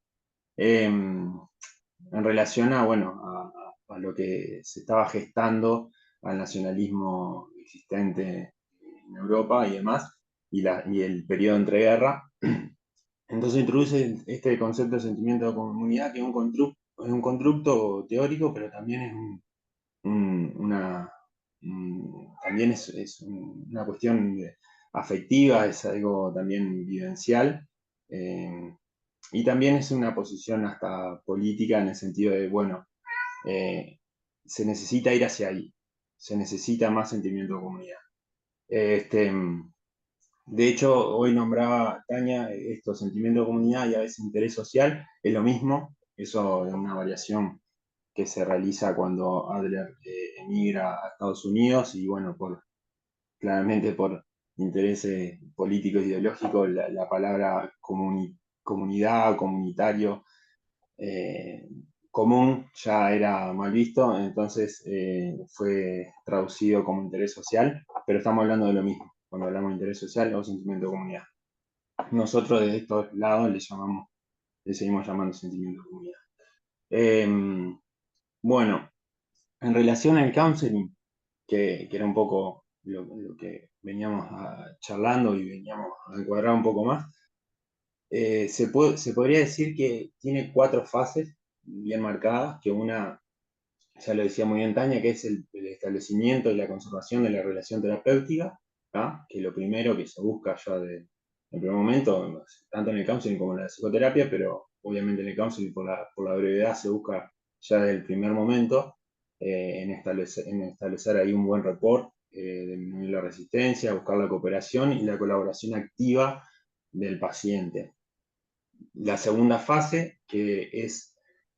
en relación a, bueno, a lo que se estaba gestando, al nacionalismo existente en Europa y demás, y el periodo entreguerra. Entonces introduce este concepto de sentimiento de comunidad, que es un constructo teórico, pero también es también es una cuestión afectiva, es algo también vivencial, y también es una posición hasta política en el sentido de, bueno, se necesita ir hacia ahí, se necesita más sentimiento de comunidad. De hecho, hoy nombraba Tania estos sentimientos de comunidad y a veces interés social, es lo mismo, eso es una variación que se realiza cuando Adler emigra a Estados Unidos y bueno, claramente por intereses políticos e ideológicos, la palabra comunidad, comunitario, común ya era mal visto, entonces fue traducido como interés social, pero estamos hablando de lo mismo cuando hablamos de interés social o sentimiento de comunidad. Nosotros de estos lados le seguimos llamando sentimiento de comunidad. Bueno, en relación al counseling, que era un poco lo que veníamos charlando y veníamos a encuadrar un poco más, se podría decir que tiene 4 fases bien marcadas, que una, ya lo decía muy bien Tania, que es el establecimiento y la conservación de la relación terapéutica, ¿tá? Que es lo primero que se busca ya en el primer momento, tanto en el counseling como en la psicoterapia, pero obviamente en el counseling por la brevedad se busca ya desde el primer momento en establecer ahí un buen rapport disminuir la resistencia, buscar la cooperación y la colaboración activa del paciente. La segunda fase,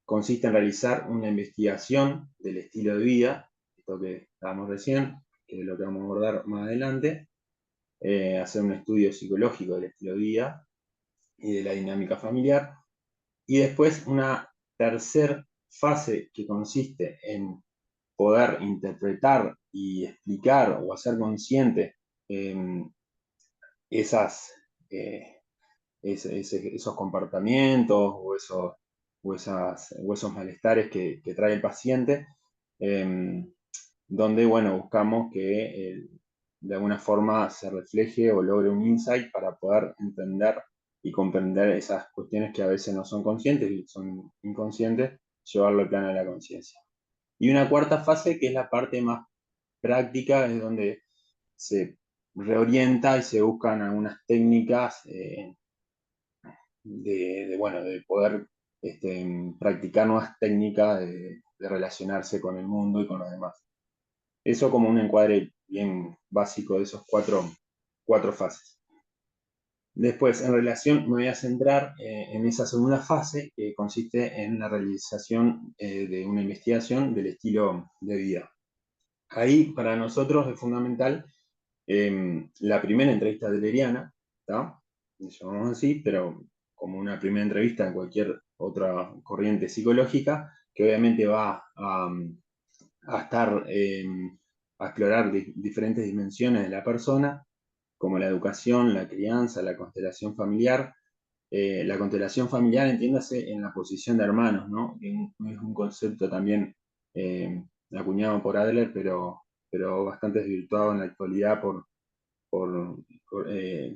consiste en realizar una investigación del estilo de vida, esto que estábamos recién, que es lo que vamos a abordar más adelante, hacer un estudio psicológico del estilo de vida y de la dinámica familiar, y después una tercera fase que consiste en poder interpretar y explicar o hacer consciente esos comportamientos o esos malestares que trae el paciente, donde, bueno, buscamos que de alguna forma se refleje o logre un insight para poder entender y comprender esas cuestiones que a veces no son conscientes y son inconscientes, llevarlo al plano de la conciencia. Y una cuarta fase, que es la parte más práctica, es donde se reorienta y se buscan algunas técnicas de poder practicar nuevas técnicas de relacionarse con el mundo y con los demás. Eso como un encuadre bien básico de esos cuatro fases. Después, en relación, me voy a centrar en esa segunda fase, que consiste en la realización de una investigación del estilo de vida. Ahí, para nosotros, es fundamental la primera entrevista adleriana, ¿tá? Le llamamos así, pero como una primera entrevista en cualquier otra corriente psicológica, que obviamente va a estar a explorar diferentes dimensiones de la persona, como la educación, la crianza, la constelación familiar. La constelación familiar, entiéndase, en la posición de hermanos, ¿no? Es un concepto también acuñado por Adler, pero bastante desvirtuado en la actualidad por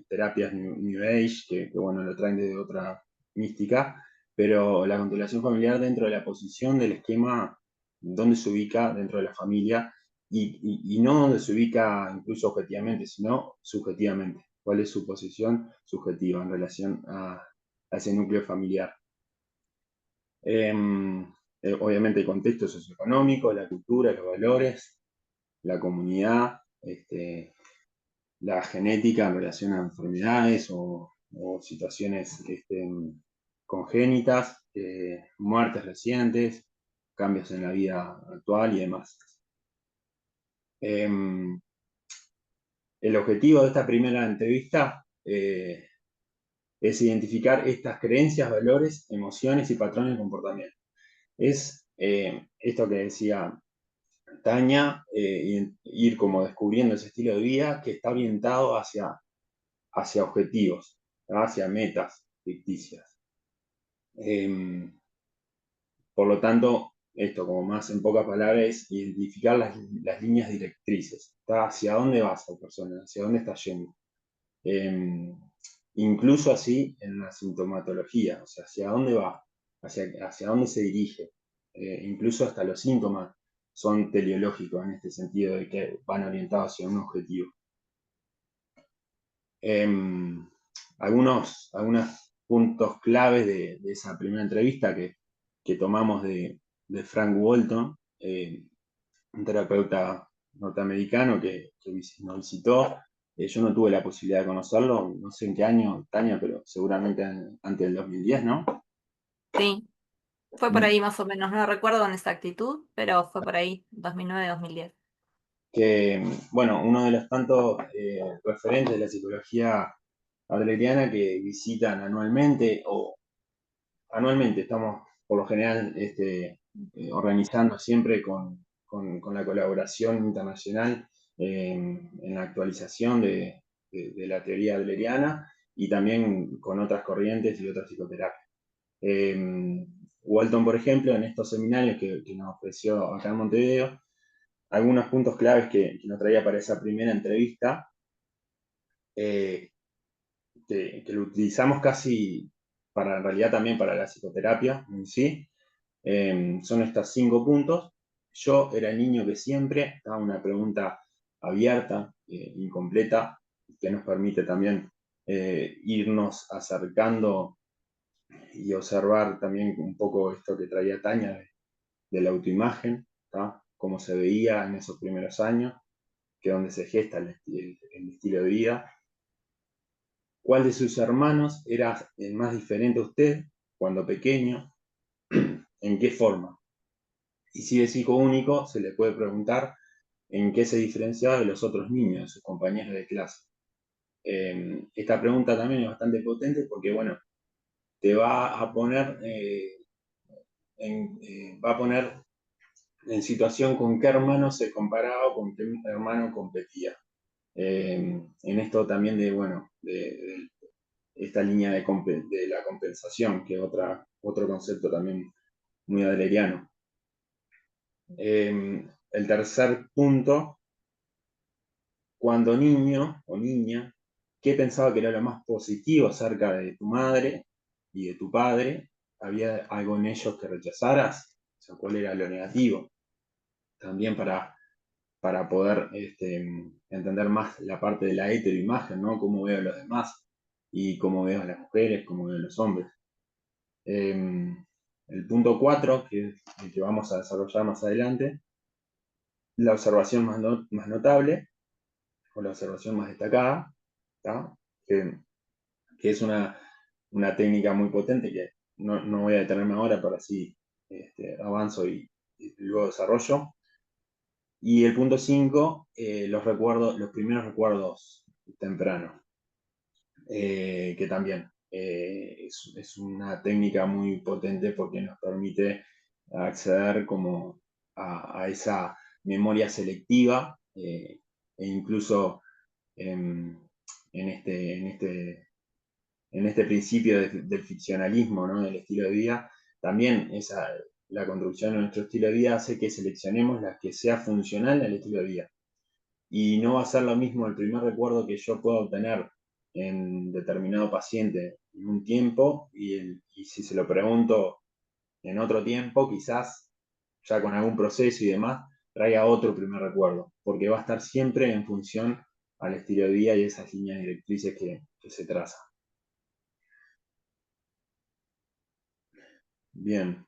terapias New Age, que, bueno, lo traen desde otra mística, pero la constelación familiar dentro de la posición del esquema, donde se ubica dentro de la familia, y no donde se ubica incluso objetivamente, sino subjetivamente. ¿Cuál es su posición subjetiva en relación a ese núcleo familiar? Obviamente el contexto socioeconómico, la cultura, los valores, la comunidad, la genética en relación a enfermedades o situaciones congénitas, muertes recientes, cambios en la vida actual y demás. El objetivo de esta primera entrevista es identificar estas creencias, valores, emociones y patrones de comportamiento. Es esto que decía Tania, ir como descubriendo ese estilo de vida que está orientado hacia objetivos, hacia metas ficticias. Por lo tanto, esto, como más en pocas palabras, es identificar las líneas directrices. ¿Hacia dónde va esa persona? ¿Hacia dónde está yendo? Incluso así en la sintomatología, o sea, ¿hacia dónde va? ¿Hacia dónde se dirige? Incluso hasta los síntomas son teleológicos en este sentido de que van orientados hacia un objetivo. Algunos puntos claves de esa primera entrevista que tomamos de Frank Walton, un terapeuta norteamericano que nos visitó. Yo no tuve la posibilidad de conocerlo, no sé en qué año, Tania, pero seguramente antes del 2010, ¿no? Sí, fue por ahí más o menos, no recuerdo con exactitud, pero fue por ahí, 2009-2010. Que, bueno, uno de los tantos referentes de la psicología adleriana que visitan anualmente, estamos por lo general organizando siempre con la colaboración internacional en la actualización de la teoría adleriana y también con otras corrientes y otras psicoterapias. Walton, por ejemplo, en estos seminarios que nos ofreció acá en Montevideo, algunos puntos claves que nos traía para esa primera entrevista, que lo utilizamos casi en realidad también para la psicoterapia en sí, son estos 5 puntos. Yo era el niño que siempre, daba una pregunta abierta, incompleta, que nos permite también irnos acercando y observar también un poco esto que traía Tania de la autoimagen, ¿tá? Cómo se veía en esos primeros años. que es donde se gesta el estilo de vida. ¿Cuál de sus hermanos era el más diferente a usted cuando pequeño? ¿En qué forma? Y si es hijo único, se le puede preguntar en qué se diferenciaba de los otros niños, de sus compañeros de clase. Esta pregunta también es bastante potente porque, bueno, te va a poner, va a poner en situación con qué hermano se comparaba o con qué hermano competía. En esto también de, bueno, de esta línea de la compensación, que es otro concepto también muy adleriano. El tercer punto, cuando niño o niña, ¿qué pensaba que era lo más positivo acerca de tu madre y de tu padre? ¿Había algo en ellos que rechazaras? O sea, ¿cuál era lo negativo? También para poder entender más la parte de la heteroimagen, ¿no? Cómo veo a los demás y cómo veo a las mujeres, cómo veo a los hombres. El punto 4, que es el que vamos a desarrollar más adelante, la observación más notable, o la observación más destacada, que es una técnica muy potente que no voy a detenerme ahora, pero así avanzo y luego desarrollo. Y el punto 5, los primeros recuerdos tempranos, que también es una técnica muy potente porque nos permite acceder como a esa memoria selectiva e incluso en este principio del ficcionalismo, ¿no? Del estilo de vida, también la construcción de nuestro estilo de vida hace que seleccionemos la que sea funcional al estilo de vida. Y no va a ser lo mismo el primer recuerdo que yo pueda obtener en determinado paciente en un tiempo y si se lo pregunto en otro tiempo, quizás ya con algún proceso y demás, traiga otro primer recuerdo, porque va a estar siempre en función al estilo de vida y esas líneas directrices que se trazan. Bien.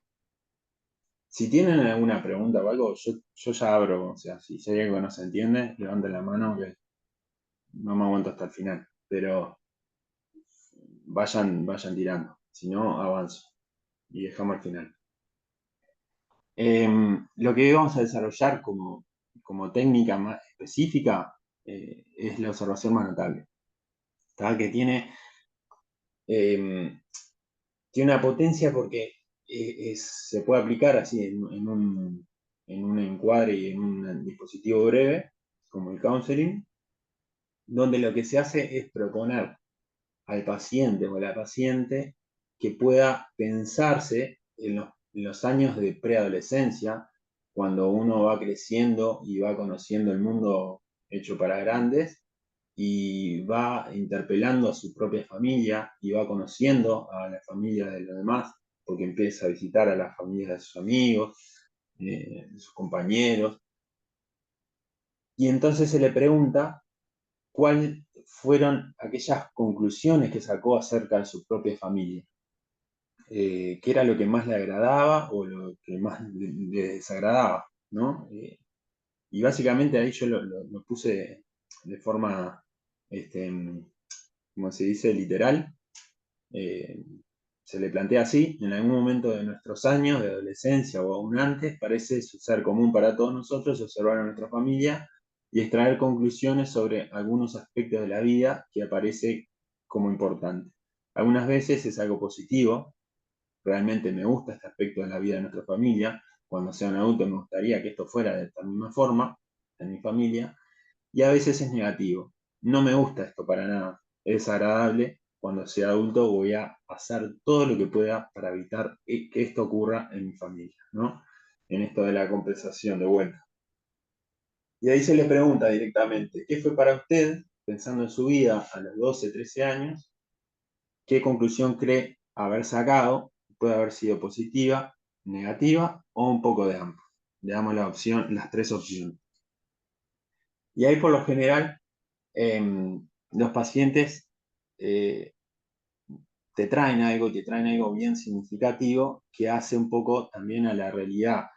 Si tienen alguna pregunta o algo, yo ya abro, o sea, si hay algo que no se entiende, levanten la mano que no me aguanto hasta el final, pero vayan tirando, si no, avanzo y dejamos al final. Lo que vamos a desarrollar como técnica más específica es la observación más notable, que tiene una potencia porque se puede aplicar así en un encuadre y en un dispositivo breve, como el counseling, donde lo que se hace es proponer al paciente o a la paciente que pueda pensarse en los años de preadolescencia, cuando uno va creciendo y va conociendo el mundo hecho para grandes y va interpelando a su propia familia y va conociendo a la familia de los demás, porque empieza a visitar a las familias de sus amigos, de sus compañeros, y entonces se le pregunta cuáles fueron aquellas conclusiones que sacó acerca de su propia familia. ¿Qué era lo que más le agradaba o lo que más le desagradaba? ¿No? Y básicamente ahí yo lo puse de forma, como se dice, literal. Se le plantea así: en algún momento de nuestros años de adolescencia o aún antes, parece ser común para todos nosotros observar a nuestra familia y extraer conclusiones sobre algunos aspectos de la vida que aparece como importante. Algunas veces es algo positivo, realmente me gusta este aspecto de la vida de nuestra familia, cuando sea un adulto me gustaría que esto fuera de esta misma forma en mi familia, y a veces es negativo, no me gusta esto para nada, es desagradable, cuando sea adulto voy a hacer todo lo que pueda para evitar que esto ocurra en mi familia, ¿no? En esto de la compensación de vuelta. Y ahí se le pregunta directamente: ¿qué fue para usted, pensando en su vida a los 12, 13 años? ¿Qué conclusión cree haber sacado? Puede haber sido positiva, negativa o un poco de ambos. Le damos las tres opciones. Y ahí por lo general los pacientes te traen algo bien significativo que hace un poco también a la realidad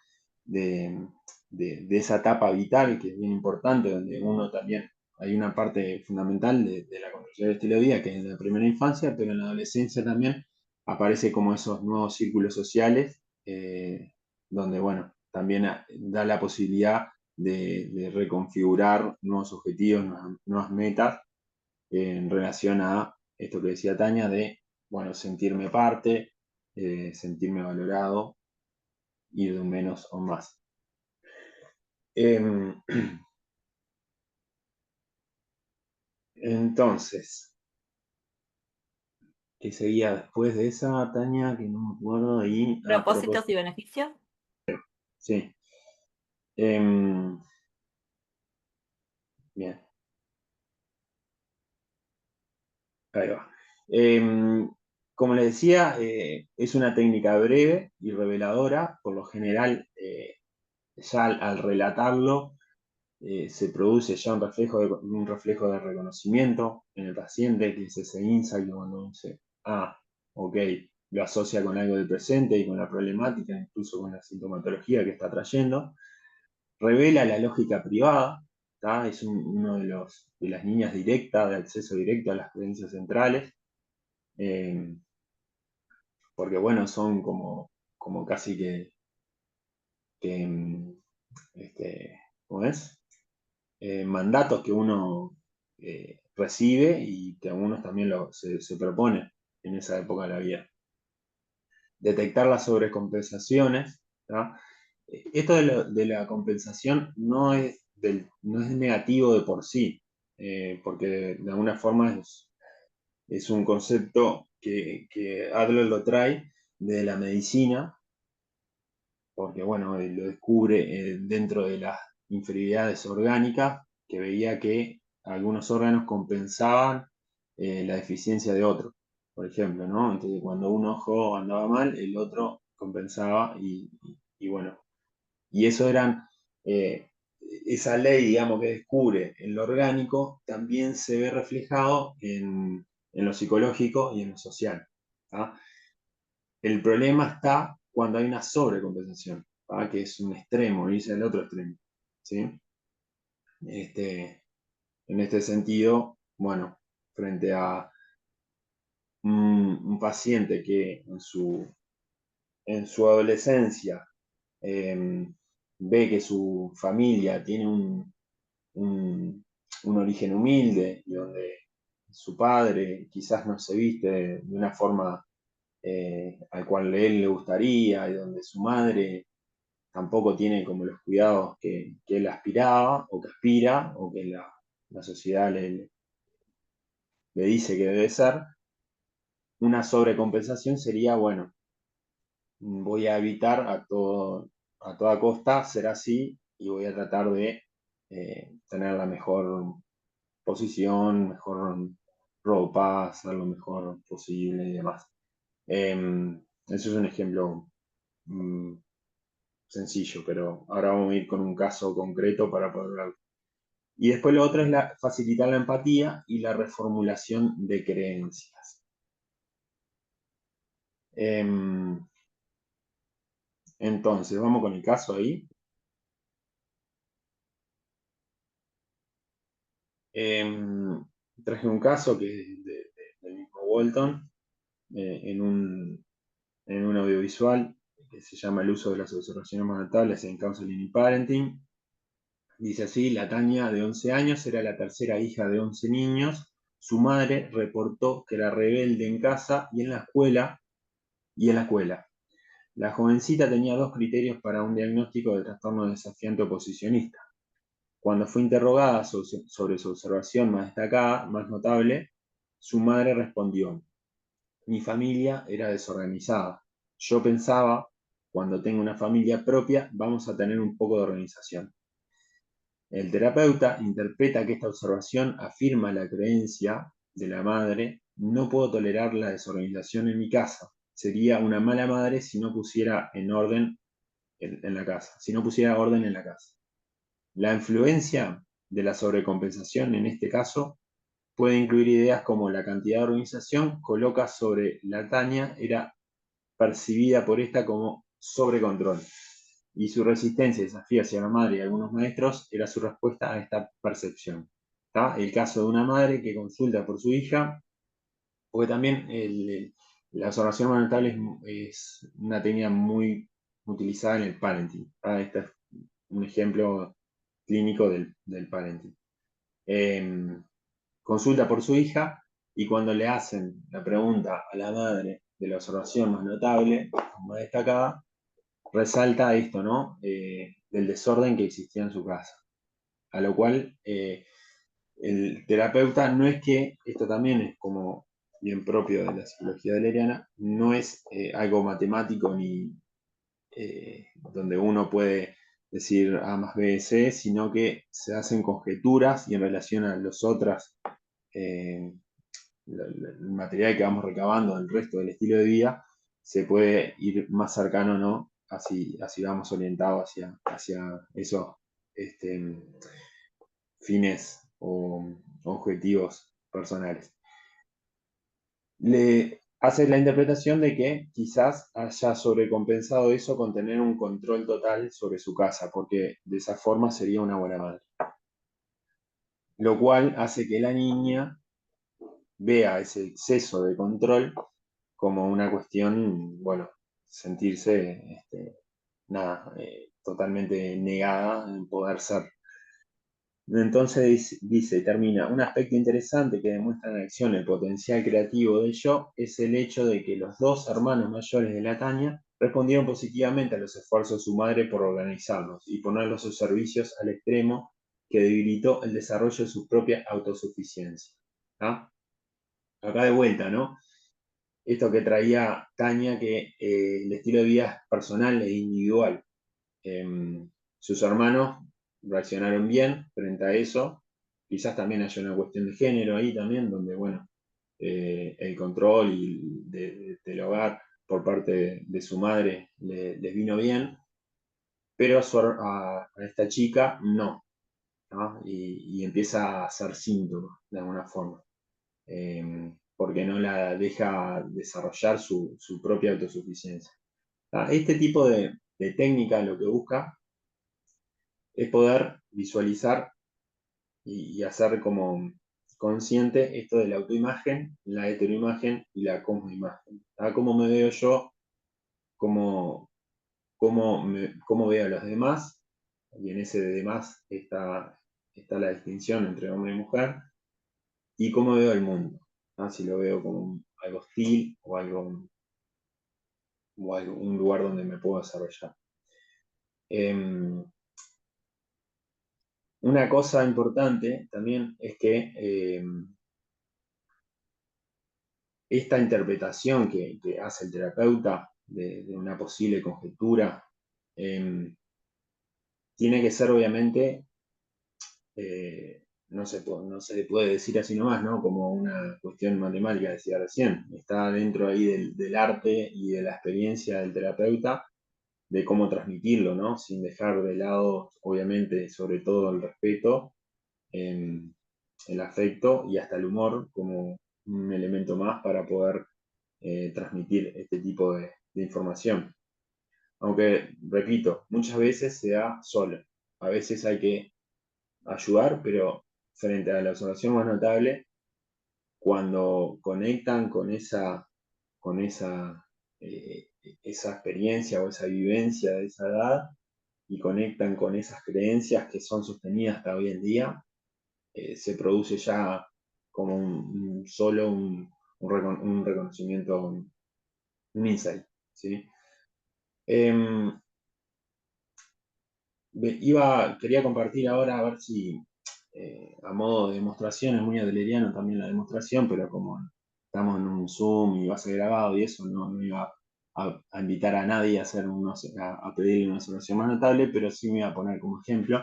de de esa etapa vital que es bien importante, donde uno también, hay una parte fundamental de la construcción del estilo de vida que es en la primera infancia, pero en la adolescencia también aparece como esos nuevos círculos sociales, donde, bueno, también da la posibilidad de reconfigurar nuevos objetivos, nuevas metas en relación a esto que decía Tania de, bueno, sentirme parte, sentirme valorado, ir de un menos a un más. Entonces, ¿qué seguía después de esa, Tania? Que no me acuerdo ahí. ¿Propósitos y beneficios? Sí. Bien. Ahí va. Como les decía, es una técnica breve y reveladora. Por lo general, ya al relatarlo, se produce ya un reflejo de reconocimiento en el paciente, que es ese insight cuando dice, ok, lo asocia con algo del presente y con la problemática, incluso con la sintomatología que está trayendo. Revela la lógica privada, ¿tá? Es uno de las líneas directas, de acceso directo a las creencias centrales, porque bueno, son como casi ¿cómo es? Mandatos que uno recibe y que algunos también se propone en esa época de la vida. Detectar las sobrecompensaciones, ¿tá? Esto de la compensación no es negativo de por sí, porque de alguna forma es un concepto que Adler lo trae de la medicina, porque bueno, él lo descubre dentro de las inferioridades orgánicas, que veía que algunos órganos compensaban la deficiencia de otro, por ejemplo, ¿no? Entonces cuando un ojo andaba mal, el otro compensaba y bueno, y eso eran, esa ley, digamos, que descubre en lo orgánico, también se ve reflejado en lo psicológico y en lo social, ¿tá? El problema está cuando hay una sobrecompensación, ¿tá? Que es un extremo, irse al otro extremo, ¿sí? En este sentido, bueno, frente a un paciente que en su adolescencia ve que su familia tiene un origen humilde y donde su padre quizás no se viste de una forma al cual a él le gustaría y donde su madre tampoco tiene como los cuidados que él aspiraba o que aspira o que la sociedad le dice que debe ser, una sobrecompensación sería, bueno, voy a evitar a toda costa ser así y voy a tratar de tener la mejor posición, mejor ropa, hacer lo mejor posible y demás. Eso es un ejemplo sencillo, pero ahora vamos a ir con un caso concreto para poder verlo. Y después lo otro es facilitar la empatía y la reformulación de creencias. Entonces, vamos con el caso ahí. Traje un caso que es del mismo Walton, en un audiovisual que se llama El uso de las observaciones más notables en Counseling y Parenting. Dice así: la Tania, de 11 años, era la tercera hija de 11 niños. Su madre reportó que era rebelde en casa y en la escuela. La jovencita tenía dos criterios para un diagnóstico de trastorno desafiante oposicionista. Cuando fue interrogada sobre su observación más destacada, más notable, su madre respondió: mi familia era desorganizada. Yo pensaba, cuando tenga una familia propia, vamos a tener un poco de organización. El terapeuta interpreta que esta observación afirma la creencia de la madre: no puedo tolerar la desorganización en mi casa. Sería una mala madre si no pusiera orden en la casa. La influencia de la sobrecompensación en este caso puede incluir ideas como la cantidad de organización coloca sobre la Tania era percibida por esta como sobrecontrol. y su resistencia y desafío hacia la madre y algunos maestros era su respuesta a esta percepción. ¿Tá? El caso de una madre que consulta por su hija, porque también la observación mental es una técnica muy utilizada en el parenting. Este es un ejemplo clínico del parenting. Consulta por su hija y cuando le hacen la pregunta a la madre de la observación más notable, más destacada, resalta esto, ¿no? Del desorden que existía en su casa. A lo cual el terapeuta no es que, esto también es como bien propio de la psicología adleriana, no es algo matemático ni donde uno puede decir A más B es C, sino que se hacen conjeturas y en relación a los otros, el material que vamos recabando del resto del estilo de vida, se puede ir más cercano, ¿no? Así vamos orientados hacia esos fines o objetivos personales. Le hace la interpretación de que quizás haya sobrecompensado eso con tener un control total sobre su casa, porque de esa forma sería una buena madre. Lo cual hace que la niña vea ese exceso de control como una cuestión, bueno, sentirse totalmente negada en poder ser. Entonces dice, termina, un aspecto interesante que demuestra en acción el potencial creativo del yo es el hecho de que los dos hermanos mayores de la Tania respondieron positivamente a los esfuerzos de su madre por organizarlos y ponerlos a sus servicios al extremo que debilitó el desarrollo de su propia autosuficiencia. ¿Ah? Acá de vuelta, ¿no? Esto que traía Tania, que el estilo de vida es personal e individual. Sus hermanos reaccionaron bien frente a eso. Quizás también haya una cuestión de género ahí también, donde, bueno, el control del hogar por parte de su madre les vino bien, pero a esta chica no, ¿no? Y empieza a hacer síntomas de alguna forma, porque no la deja desarrollar su propia autosuficiencia. Este tipo de técnica lo que busca es poder visualizar y hacer como consciente esto de la autoimagen, la heteroimagen y la cosmoimagen. Cómo me veo yo, cómo veo a los demás, y en ese de demás está la distinción entre hombre y mujer, y cómo veo el mundo, si lo veo como algo hostil o un lugar donde me puedo desarrollar. Una cosa importante también es que esta interpretación que hace el terapeuta de una posible conjetura tiene que ser obviamente, no se le puede decir así nomás, ¿no? Como una cuestión matemática, decía recién. Está dentro ahí del arte y de la experiencia del terapeuta de cómo transmitirlo, ¿no? Sin dejar de lado, obviamente, sobre todo el respeto, el afecto y hasta el humor como un elemento más para poder transmitir este tipo de información. Aunque, repito, muchas veces se da solo. A veces hay que ayudar, pero frente a la observación más notable, cuando conectan con esa experiencia o esa vivencia de esa edad y conectan con esas creencias que son sostenidas hasta hoy en día, se produce ya como un reconocimiento, un insight, ¿sí? Quería compartir ahora, a ver si a modo de demostración, es muy adleriano también la demostración, pero como estamos en un Zoom y va a ser grabado y eso, no iba a invitar a nadie a pedir una observación más notable, pero sí me iba a poner como ejemplo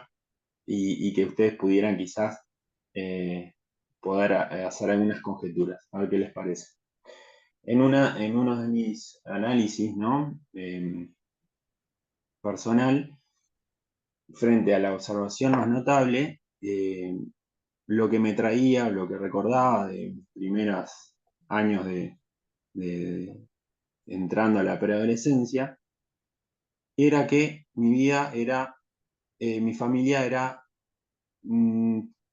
y que ustedes pudieran quizás poder hacer algunas conjeturas, a ver qué les parece. En uno de mis análisis, ¿no? Personal, frente a la observación más notable, lo que me traía, lo que recordaba de mis primeros años de entrando a la preadolescencia, era que mi vida era, mi familia era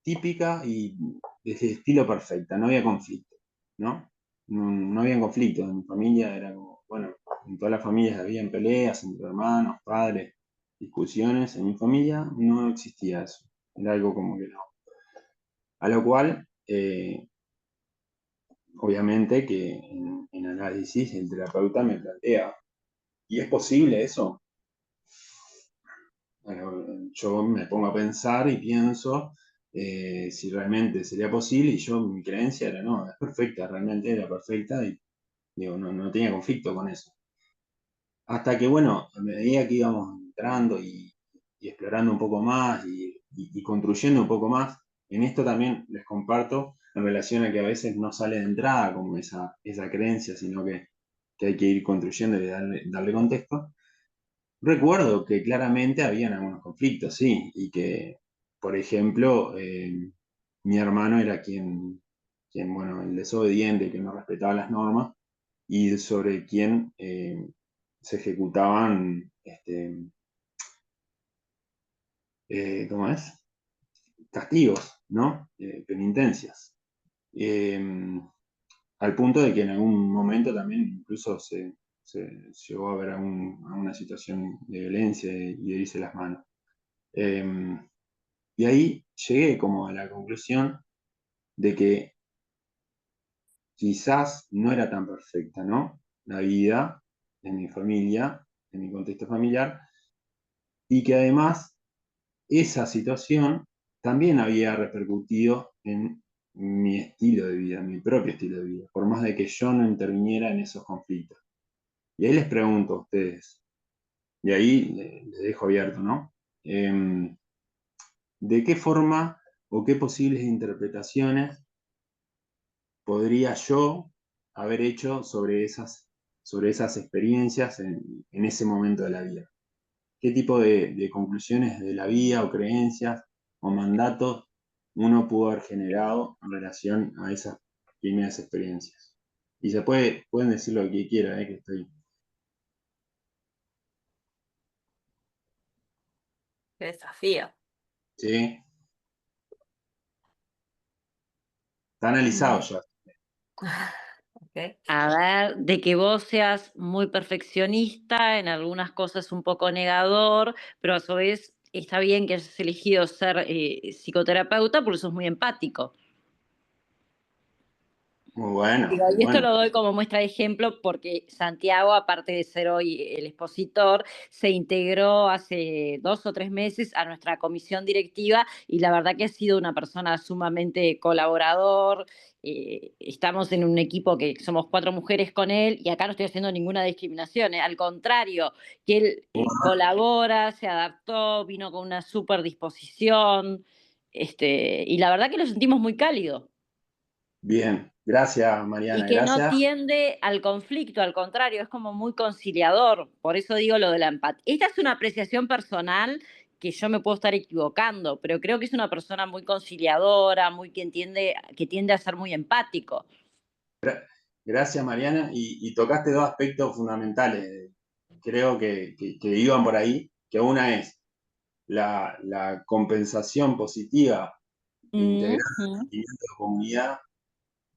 típica y de ese estilo perfecta, no había conflicto, ¿no? No había conflicto, en mi familia era como, bueno, en todas las familias había peleas entre hermanos, padres, discusiones, en mi familia no existía eso, era algo como que no. A lo cual, obviamente que en análisis el terapeuta me plantea, ¿y es posible eso? Bueno, yo me pongo a pensar y pienso si realmente sería posible, y yo mi creencia era, no, es perfecta, realmente era perfecta, y digo, no tenía conflicto con eso. Hasta que, bueno, a medida que íbamos entrando y explorando un poco más y construyendo un poco más, en esto también les comparto en relación a que a veces no sale de entrada como esa creencia, sino que hay que ir construyendo y darle contexto. Recuerdo que claramente habían algunos conflictos, sí, y que, por ejemplo, mi hermano era quien, bueno, el desobediente, que no respetaba las normas, y sobre quien se ejecutaban, ¿cómo es? Castigos, ¿no? Penitencias. Eh, Al punto de que en algún momento también incluso se llegó a ver a una situación de violencia y de irse las manos. Eh, y ahí llegué como a la conclusión de que quizás no era tan perfecta, ¿no? La vida en mi familia, en mi contexto familiar, y que además esa situación también había repercutido en mi estilo de vida, mi propio estilo de vida, por más de que yo no interviniera en esos conflictos. Y ahí les pregunto a ustedes, y ahí les dejo abierto, ¿no? ¿De qué forma o qué posibles interpretaciones podría yo haber hecho sobre esas experiencias en ese momento de la vida? ¿Qué tipo de conclusiones de la vida o creencias o mandatos uno pudo haber generado en relación a esas primeras experiencias? Y pueden decir lo que quieran, que estoy. Qué desafío. Sí, está analizado ya. Ok. A ver, de que vos seas muy perfeccionista, en algunas cosas un poco negador, pero a su vez está bien que hayas elegido ser psicoterapeuta porque sos muy empático. Muy bueno, Digo, muy y esto bueno. lo doy como muestra de ejemplo porque Santiago, aparte de ser hoy el expositor, se integró hace 2 o 3 meses a nuestra comisión directiva y la verdad que ha sido una persona sumamente colaborador. Estamos en un equipo que somos 4 mujeres con él y acá no estoy haciendo ninguna discriminación, al contrario, que él colabora, se adaptó, vino con una súper disposición, y la verdad que lo sentimos muy cálido. Bien, gracias Y Mariana, que no gracias. tiende al conflicto, al contrario, es como muy conciliador. Por eso digo lo de la empatía. Esta es una apreciación personal que yo me puedo estar equivocando, pero creo que es una persona muy conciliadora, muy que tiende a ser muy empático. Gracias Mariana, y tocaste dos aspectos fundamentales, creo que iban por ahí, que una es la compensación positiva integral al Ujú, sentimiento de comunidad,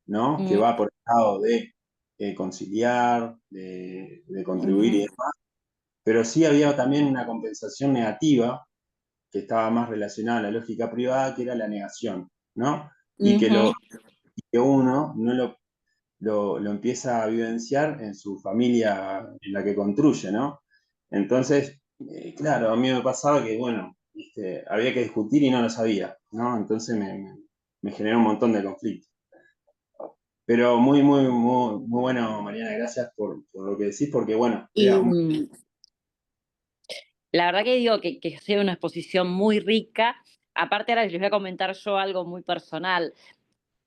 ¿no? Que ujú, va por el lado de conciliar, de contribuir y ujú, demás, pero sí había también una compensación negativa que estaba más relacionada a la lógica privada, que era la negación, ¿no? Y ujú. que uno no lo empieza a vivenciar en su familia en la que construye, ¿no? Entonces, claro, a mí me pasaba que, bueno, había que discutir y no lo sabía, ¿no? Entonces me generó un montón de conflictos. Pero muy bueno, Mariana, gracias por lo que decís, porque, bueno, Y la verdad que digo que ha sido una exposición muy rica. Aparte, ahora les voy a comentar yo algo muy personal.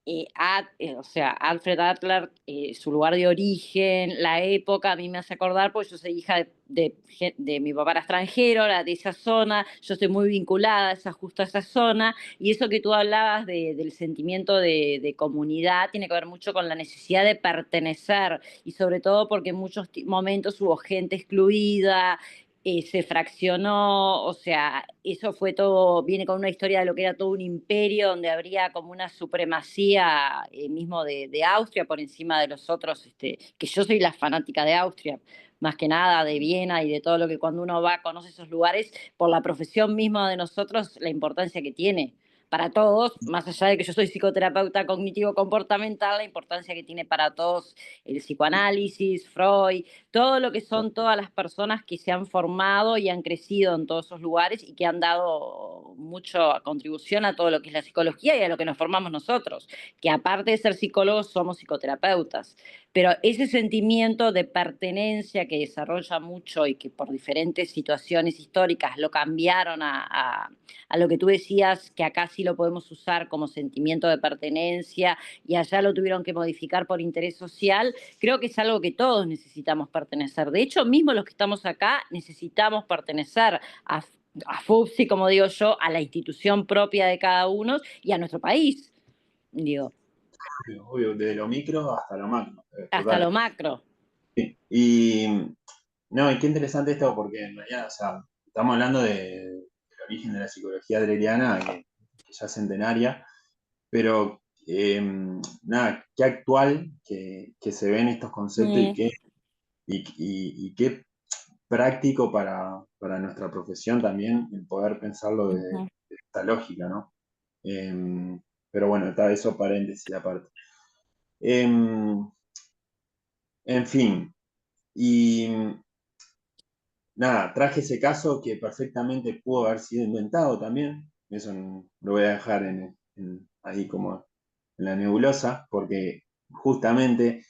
O sea, Alfred Adler, su lugar de origen, la época, a mí me hace acordar, porque yo soy hija de mi papá era extranjero, era de esa zona, yo estoy muy vinculada justo a esa zona, y eso que tú hablabas del sentimiento de comunidad tiene que ver mucho con la necesidad de pertenecer, y sobre todo porque en muchos momentos hubo gente excluida, se fraccionó, o sea, eso fue todo, viene con una historia de lo que era todo un imperio, donde habría como una supremacía mismo de Austria por encima de los otros, que yo soy la fanática de Austria, más que nada de Viena y de todo lo que cuando uno va, conoce esos lugares, por la profesión misma de nosotros, la importancia que tiene para todos, más allá de que yo soy psicoterapeuta cognitivo-comportamental, la importancia que tiene para todos el psicoanálisis, Freud, todo lo que son todas las personas que se han formado y han crecido en todos esos lugares y que han dado mucha contribución a todo lo que es la psicología y a lo que nos formamos nosotros, que aparte de ser psicólogos somos psicoterapeutas. Pero ese sentimiento de pertenencia que desarrolla mucho y que por diferentes situaciones históricas lo cambiaron a lo que tú decías, que acá sí lo podemos usar como sentimiento de pertenencia y allá lo tuvieron que modificar por interés social, creo que es algo que todos necesitamos pertenecer. De hecho, mismo los que estamos acá necesitamos pertenecer a FUPSI, como digo yo, a la institución propia de cada uno y a nuestro país, digo, Obvio, desde lo micro hasta lo macro, hasta total. lo macro. Sí. Y no, y qué interesante esto, porque en realidad, o sea, estamos hablando del origen de la psicología adleriana, que ya es centenaria, pero nada, qué actual que se ven estos conceptos y qué práctico para nuestra profesión también el poder pensarlo de esta lógica, ¿no? Pero bueno, está eso paréntesis aparte. En fin, y nada, traje ese caso que perfectamente pudo haber sido inventado también. Eso lo voy a dejar ahí como en la nebulosa, porque justamente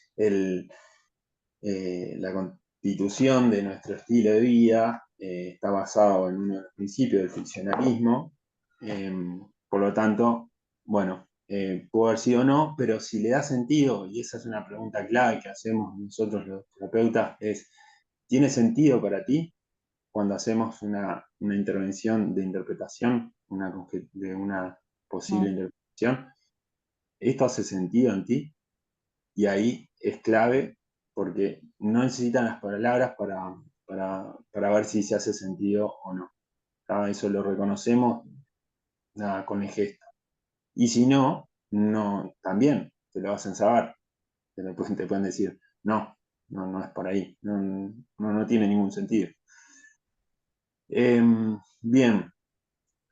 la constitución de nuestro estilo de vida está basado en uno de los principios del ficcionalismo. eh, por lo tanto, bueno, pudo haber sido o no, pero si le da sentido, y esa es una pregunta clave que hacemos nosotros los terapeutas, es, ¿tiene sentido para ti cuando hacemos una intervención de interpretación, de una posible interpretación? ¿Esto hace sentido en ti? Y ahí es clave porque no necesitan las palabras para ver si se hace sentido o no. Eso lo reconocemos nada, con el gesto. Y si no, no, también te lo hacen saber. Te pueden decir, no es por ahí, no tiene ningún sentido. Bien,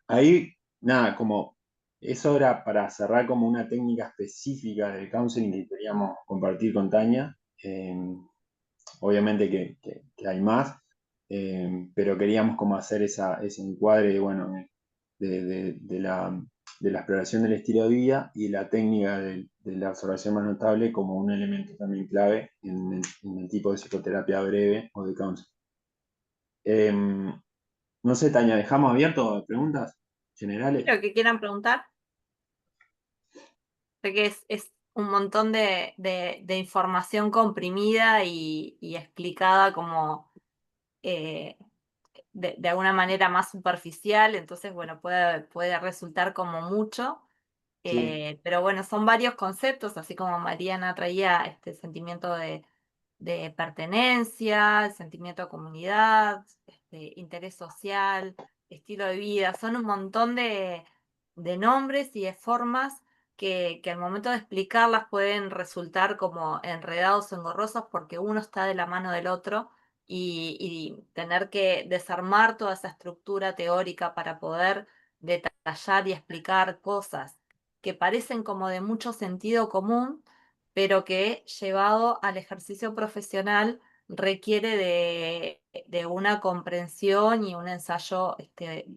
ahí, nada, como eso era para cerrar como una técnica específica del counseling que queríamos compartir con Tania. Obviamente que hay más, pero queríamos como hacer ese encuadre, bueno, de la exploración del estilo de vida y la técnica de la observación más notable como un elemento también clave en el tipo de psicoterapia breve o de counseling. No sé, Tania, ¿dejamos abierto preguntas generales? Lo que quieran preguntar. Sé que es un montón de información comprimida y explicada como de alguna manera más superficial, entonces, bueno, puede resultar como mucho. Sí, Pero bueno, son varios conceptos, así como Mariana traía este sentimiento de pertenencia, el sentimiento de comunidad, interés social, estilo de vida, son un montón de nombres y de formas que al momento de explicarlas pueden resultar como enredados o engorrosos porque uno está de la mano del otro y tener que desarmar toda esa estructura teórica para poder detallar y explicar cosas que parecen como de mucho sentido común, pero que llevado al ejercicio profesional requiere de una comprensión y un ensayo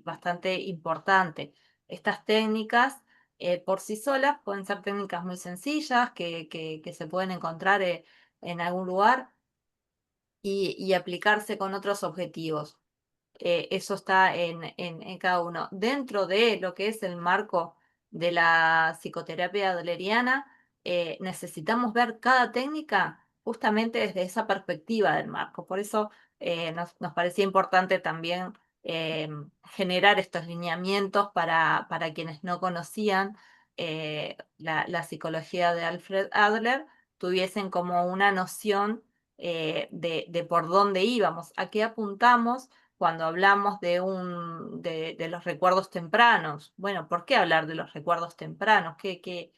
bastante importante. Estas técnicas por sí solas pueden ser técnicas muy sencillas que se pueden encontrar en algún lugar y aplicarse con otros objetivos. Eso está en cada uno. Dentro de lo que es el marco de la psicoterapia adleriana, necesitamos ver cada técnica justamente desde esa perspectiva del marco. Por eso nos parecía importante también generar estos lineamientos para quienes no conocían la psicología de Alfred Adler, tuviesen como una noción de por dónde íbamos, a qué apuntamos cuando hablamos de los recuerdos tempranos. Bueno, ¿por qué hablar de los recuerdos tempranos? ¿Qué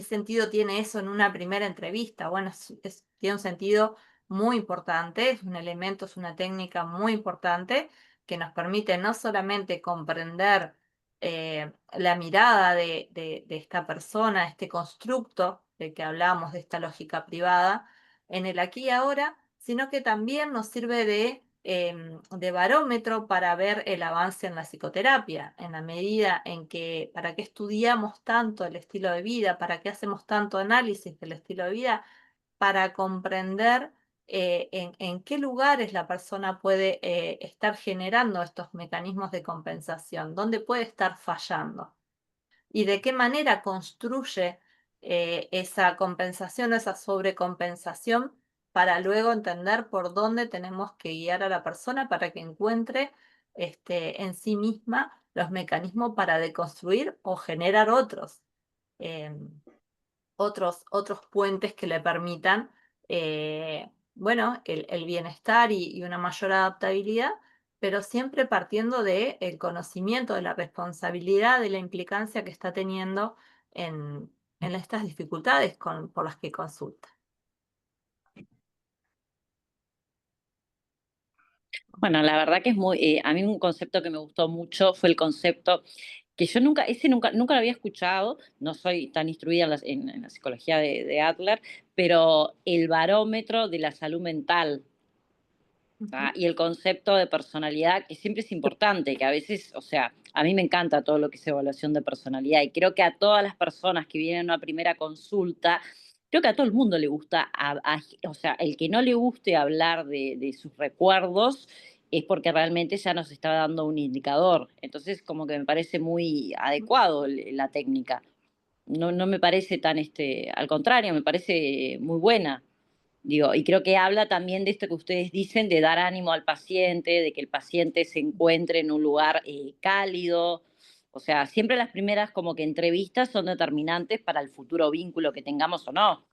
sentido tiene eso en una primera entrevista? Bueno, tiene un sentido muy importante, es un elemento, es una técnica muy importante que nos permite no solamente comprender la mirada de esta persona, este constructo de que hablamos, de esta lógica privada, en el aquí y ahora, sino que también nos sirve de barómetro para ver el avance en la psicoterapia, en la medida en que, ¿para qué estudiamos tanto el estilo de vida? ¿Para qué hacemos tanto análisis del estilo de vida? Para comprender en qué lugares la persona puede estar generando estos mecanismos de compensación, dónde puede estar fallando y de qué manera construye esa compensación, esa sobrecompensación, para luego entender por dónde tenemos que guiar a la persona para que encuentre en sí misma los mecanismos para deconstruir o generar em, otros puentes que le permitan, bueno, el bienestar y una mayor adaptabilidad, pero siempre partiendo del conocimiento, de la responsabilidad, de la implicancia que está teniendo en estas dificultades por las que consulta. Bueno, la verdad que es a mí un concepto que me gustó mucho fue el concepto que yo nunca lo había escuchado, no soy tan instruida en la psicología de Adler, pero el barómetro de la salud mental. Y el concepto de personalidad, que siempre es importante, que a veces, o sea, a mí me encanta todo lo que es evaluación de personalidad y creo que a todas las personas que vienen a una primera consulta, creo que a todo el mundo le gusta, o sea, el que no le guste hablar de sus recuerdos es porque realmente ya nos está dando un indicador. Entonces, como que me parece muy adecuado la técnica. No me parece tan, al contrario, me parece muy buena. Digo, y creo que habla también de esto que ustedes dicen, de dar ánimo al paciente, de que el paciente se encuentre en un lugar cálido. O sea, siempre las primeras como que entrevistas son determinantes para el futuro vínculo que tengamos o no.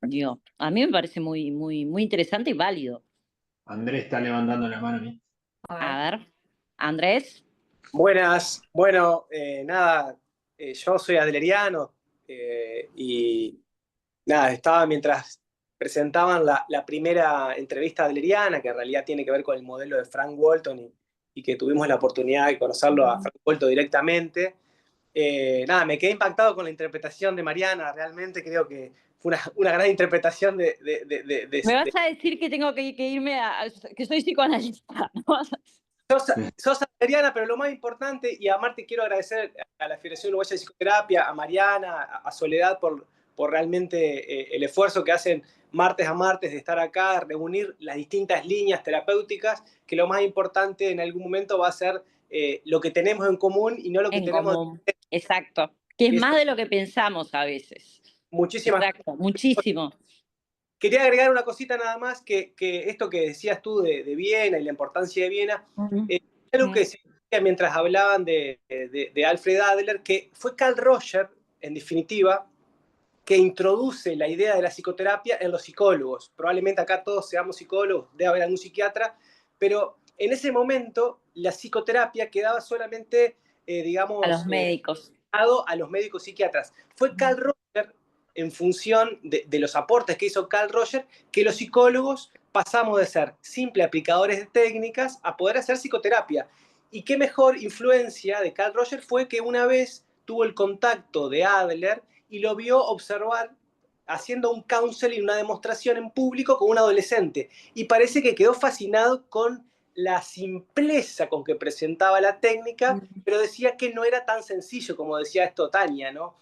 Digo, a mí me parece muy interesante y válido. Andrés está levantando la mano. ¿Eh? A A ver. ver, Andrés. Buenas, bueno, nada, yo soy adleriano y nada, estaba mientras presentaban la primera entrevista adleriana, que en realidad tiene que ver con el modelo de Frank Walton y que tuvimos la oportunidad de conocerlo a Frank Walton directamente. Nada, me quedé impactado con la interpretación de Mariana, realmente creo que fue una gran interpretación Me vas a decir que tengo que irme que soy psicoanalista, ¿no? Sos adleriana, pero lo más importante, y a Marte quiero agradecer a la Federación Uruguaya de Psicoterapia, a Mariana, a Soledad por realmente el esfuerzo que hacen martes a martes de estar acá, reunir las distintas líneas terapéuticas, que lo más importante en algún momento va a ser lo que tenemos en común y no lo que En tenemos. común. Exacto. Que es más de lo que pensamos a veces. Muchísimas gracias. Exacto, muchísimo. Quería agregar una cosita nada más, que esto que decías tú de Viena y la importancia de Viena, algo que se decía mientras hablaban de Alfred Adler, que fue Carl Rogers, en definitiva, que introduce la idea de la psicoterapia en los psicólogos. Probablemente acá todos seamos psicólogos, debe haber algún psiquiatra, pero en ese momento la psicoterapia quedaba solamente, digamos, a los médicos. A los médicos psiquiatras. Fue Carl Rogers, en función de los aportes que hizo Carl Rogers, que los psicólogos pasamos de ser simples aplicadores de técnicas a poder hacer psicoterapia. Y qué mejor influencia de Carl Rogers fue que una vez tuvo el contacto de Adler y lo vio observar haciendo un counseling, una demostración en público con un adolescente. Y parece que quedó fascinado con la simpleza con que presentaba la técnica, pero decía que no era tan sencillo como decía esto Tania, ¿no?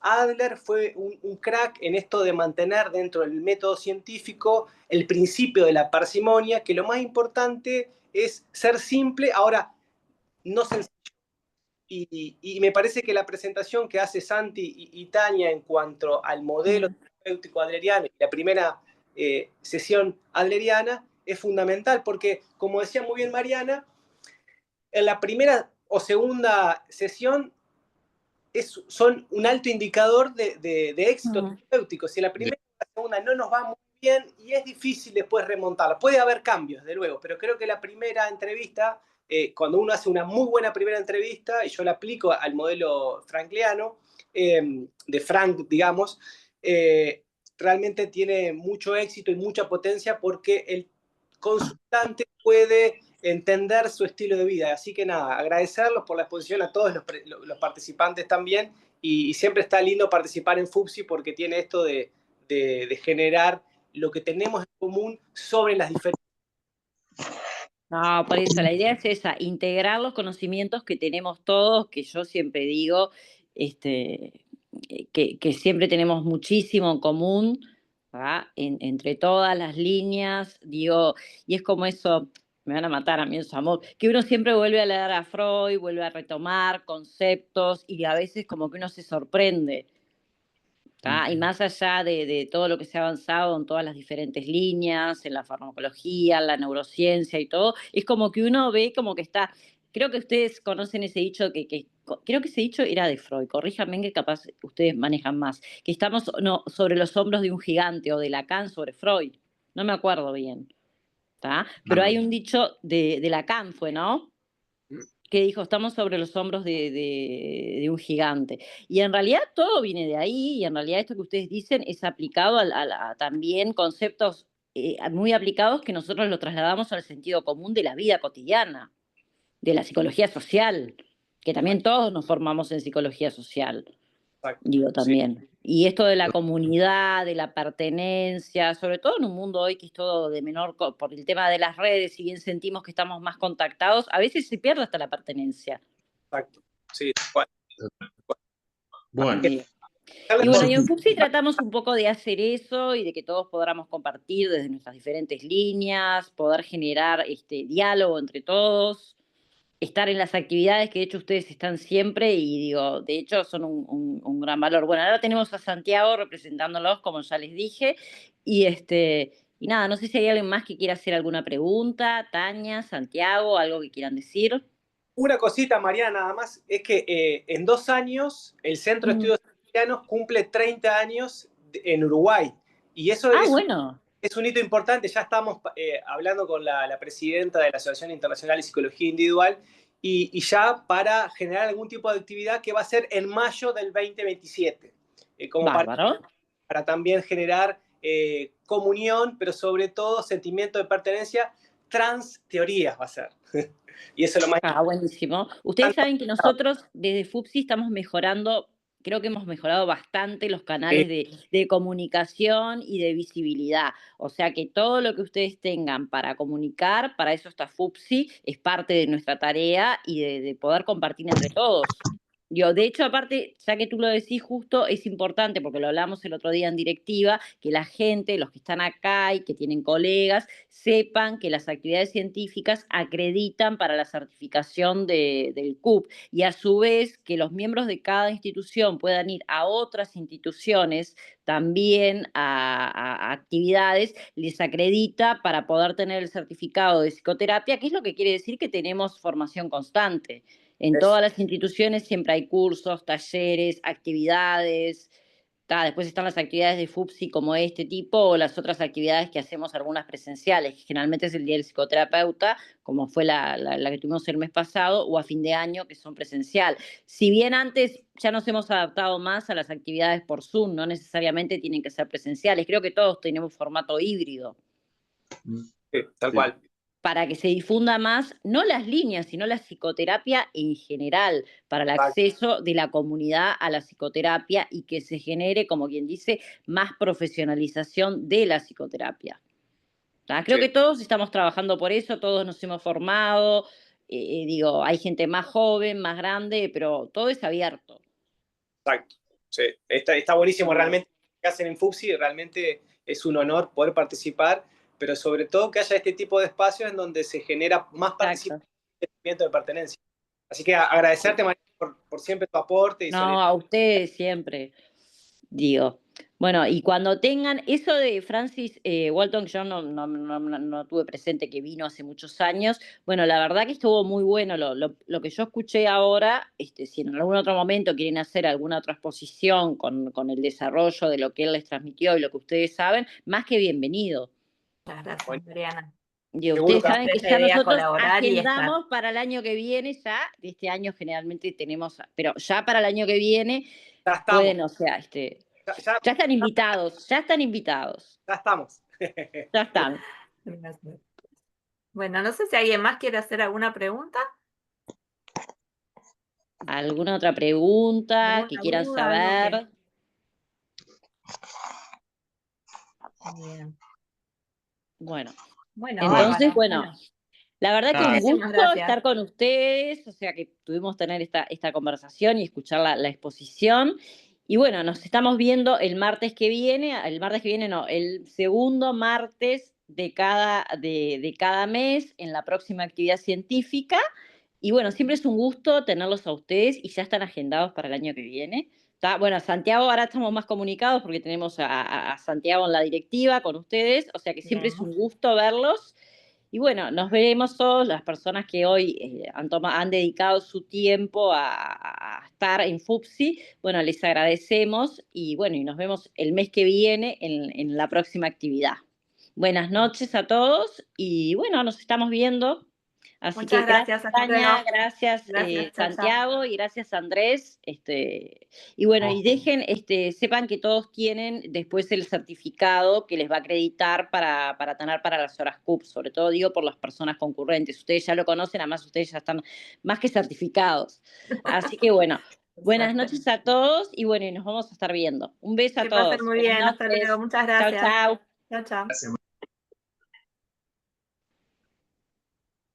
Adler fue un crack en esto de mantener dentro del método científico el principio de la parsimonia, que lo más importante es ser simple, ahora no sencillo. Y me parece que la presentación que hace Santi y Tania en cuanto al modelo terapéutico adleriano y la primera sesión adleriana es fundamental, porque, como decía muy bien Mariana, en la primera o segunda sesión son un alto indicador de éxito terapéutico. Si en la primera o la segunda no nos va muy bien y es difícil después remontarla. Puede haber cambios, de luego, pero creo que la primera entrevista, cuando uno hace una muy buena primera entrevista, y yo la aplico al modelo frankliano, de Frank, digamos, realmente tiene mucho éxito y mucha potencia porque el consultante puede entender su estilo de vida. Así que nada, agradecerlos por la exposición a todos los participantes también, y siempre está lindo participar en FUPSI porque tiene esto de generar lo que tenemos en común sobre las diferencias. No, por eso la idea es esa, integrar los conocimientos que tenemos todos, que yo siempre digo, que siempre tenemos muchísimo en común, ¿verdad? Entre todas las líneas, digo, y es como eso, me van a matar a mí en su amor, que uno siempre vuelve a leer a Freud, vuelve a retomar conceptos, y a veces como que uno se sorprende. Y más allá de todo lo que se ha avanzado en todas las diferentes líneas, en la farmacología, en la neurociencia y todo, es como que uno ve como que está, creo que ustedes conocen ese dicho creo que ese dicho era de Freud, corríjanme que capaz ustedes manejan más, que estamos sobre los hombros de un gigante, o de Lacan sobre Freud, no me acuerdo bien, pero hay un dicho de Lacan, ¿no? Que dijo, estamos sobre los hombros de un gigante. Y en realidad todo viene de ahí, y en realidad esto que ustedes dicen es aplicado a también conceptos muy aplicados que nosotros lo trasladamos al sentido común de la vida cotidiana, de la psicología social, que también todos nos formamos en psicología social. Digo también. Sí. Y esto de la comunidad, de la pertenencia, sobre todo en un mundo hoy que es todo de menor, por el tema de las redes, si bien sentimos que estamos más contactados, a veces se pierde hasta la pertenencia. Exacto, sí. Bueno. Y bueno, y en FUPSI tratamos un poco de hacer eso y de que todos podamos compartir desde nuestras diferentes líneas, poder generar diálogo entre todos, estar en las actividades que de hecho ustedes están siempre, y digo, de hecho son un gran valor. Bueno, ahora tenemos a Santiago representándolos, como ya les dije, y nada, no sé si hay alguien más que quiera hacer alguna pregunta, Tania, Santiago, algo que quieran decir. Una cosita, Mariana, nada más, es que en 2 años el Centro de Estudios Franklianos cumple 30 años en Uruguay, y eso es un hito importante. Ya estamos hablando con la presidenta de la Asociación Internacional de Psicología Individual, y ya para generar algún tipo de actividad que va a ser en mayo del 2027, como para también generar comunión, pero sobre todo sentimiento de pertenencia. Trans teorías va a ser. Y eso es lo más importante. Buenísimo. Ustedes saben que nosotros desde FUPSI estamos mejorando, creo que hemos mejorado bastante los canales de comunicación y de visibilidad. O sea que todo lo que ustedes tengan para comunicar, para eso está FUPSI, es parte de nuestra tarea y de poder compartir entre todos. De hecho, aparte, ya que tú lo decís justo, es importante, porque lo hablamos el otro día en directiva, que la gente, los que están acá y que tienen colegas, sepan que las actividades científicas acreditan para la certificación del CUP, y a su vez que los miembros de cada institución puedan ir a otras instituciones también a actividades, les acredita para poder tener el certificado de psicoterapia, que es lo que quiere decir que tenemos formación constante. En todas las instituciones siempre hay cursos, talleres, actividades. Después están las actividades de FUPSI como este tipo, o las otras actividades que hacemos, algunas presenciales, que generalmente es el Día del Psicoterapeuta, como fue la que tuvimos el mes pasado, o a fin de año, que son presencial. Si bien antes ya nos hemos adaptado más a las actividades por Zoom, no necesariamente tienen que ser presenciales. Creo que todos tenemos formato híbrido. Sí, tal cual. Para que se difunda más, no las líneas, sino la psicoterapia en general, para el acceso de la comunidad a la psicoterapia, y que se genere, como quien dice, más profesionalización de la psicoterapia. Creo que todos estamos trabajando por eso, todos nos hemos formado, hay gente más joven, más grande, pero todo es abierto. Exacto, sí, está buenísimo realmente lo que hacen en FUPSI, realmente es un honor poder participar, pero sobre todo que haya este tipo de espacios en donde se genera más participación y sentimiento de pertenencia. Así que agradecerte, María, por siempre tu aporte. A ustedes siempre, Bueno, y cuando tengan eso de Francis Walton, yo no tuve presente, que vino hace muchos años. Bueno, la verdad que estuvo muy bueno lo que yo escuché ahora. Si en algún otro momento quieren hacer alguna otra exposición con el desarrollo de lo que él les transmitió y lo que ustedes saben, más que bienvenido. Muchas gracias, Bueno. Mariana. Y Seguro ustedes que saben que siempre ya es idea nosotros colaborar y estar. agendamos para el año que viene ya. Este año generalmente tenemos, pero ya para el año que viene Ya estamos. pueden, o sea, ya están invitados, ya están invitados. Ya estamos. Ya están. Gracias. Bueno, no sé si alguien más quiere hacer alguna pregunta. ¿Alguna otra pregunta ¿Alguna que quieran duda, algo que- saber? Bien. Bueno, Bueno, entonces, bárbaro. bueno, la verdad que un Muchísimas gusto gracias. estar con ustedes, o sea que pudimos tener esta conversación y escuchar la exposición. Y bueno, nos estamos viendo el martes que viene, el segundo martes de cada mes en la próxima actividad científica. Y bueno, siempre es un gusto tenerlos a ustedes y ya están agendados para el año que viene. Bueno, Santiago, ahora estamos más comunicados porque tenemos a Santiago en la directiva con ustedes, o sea que siempre es un gusto verlos. Y bueno, nos veremos todos, las personas que hoy han dedicado su tiempo a estar en FUPSI. Bueno, les agradecemos y bueno, y nos vemos el mes que viene en la próxima actividad. Buenas noches a todos y bueno, nos estamos viendo. Así Muchas que gracias, hasta Tania, luego. gracias, Gracias, chao, chao. Santiago, y gracias Andrés. Y bueno, y sepan que todos tienen después el certificado que les va a acreditar para tener para las horas CUP, sobre todo digo por las personas concurrentes. Ustedes ya lo conocen, además ustedes ya están más que certificados. Así que bueno, buenas noches a todos y bueno, y nos vamos a estar viendo. Un beso a Que todos. pasen muy Buenas bien, hasta noches. luego. Muchas Chau, gracias. chau. Chao, chao. Gracias.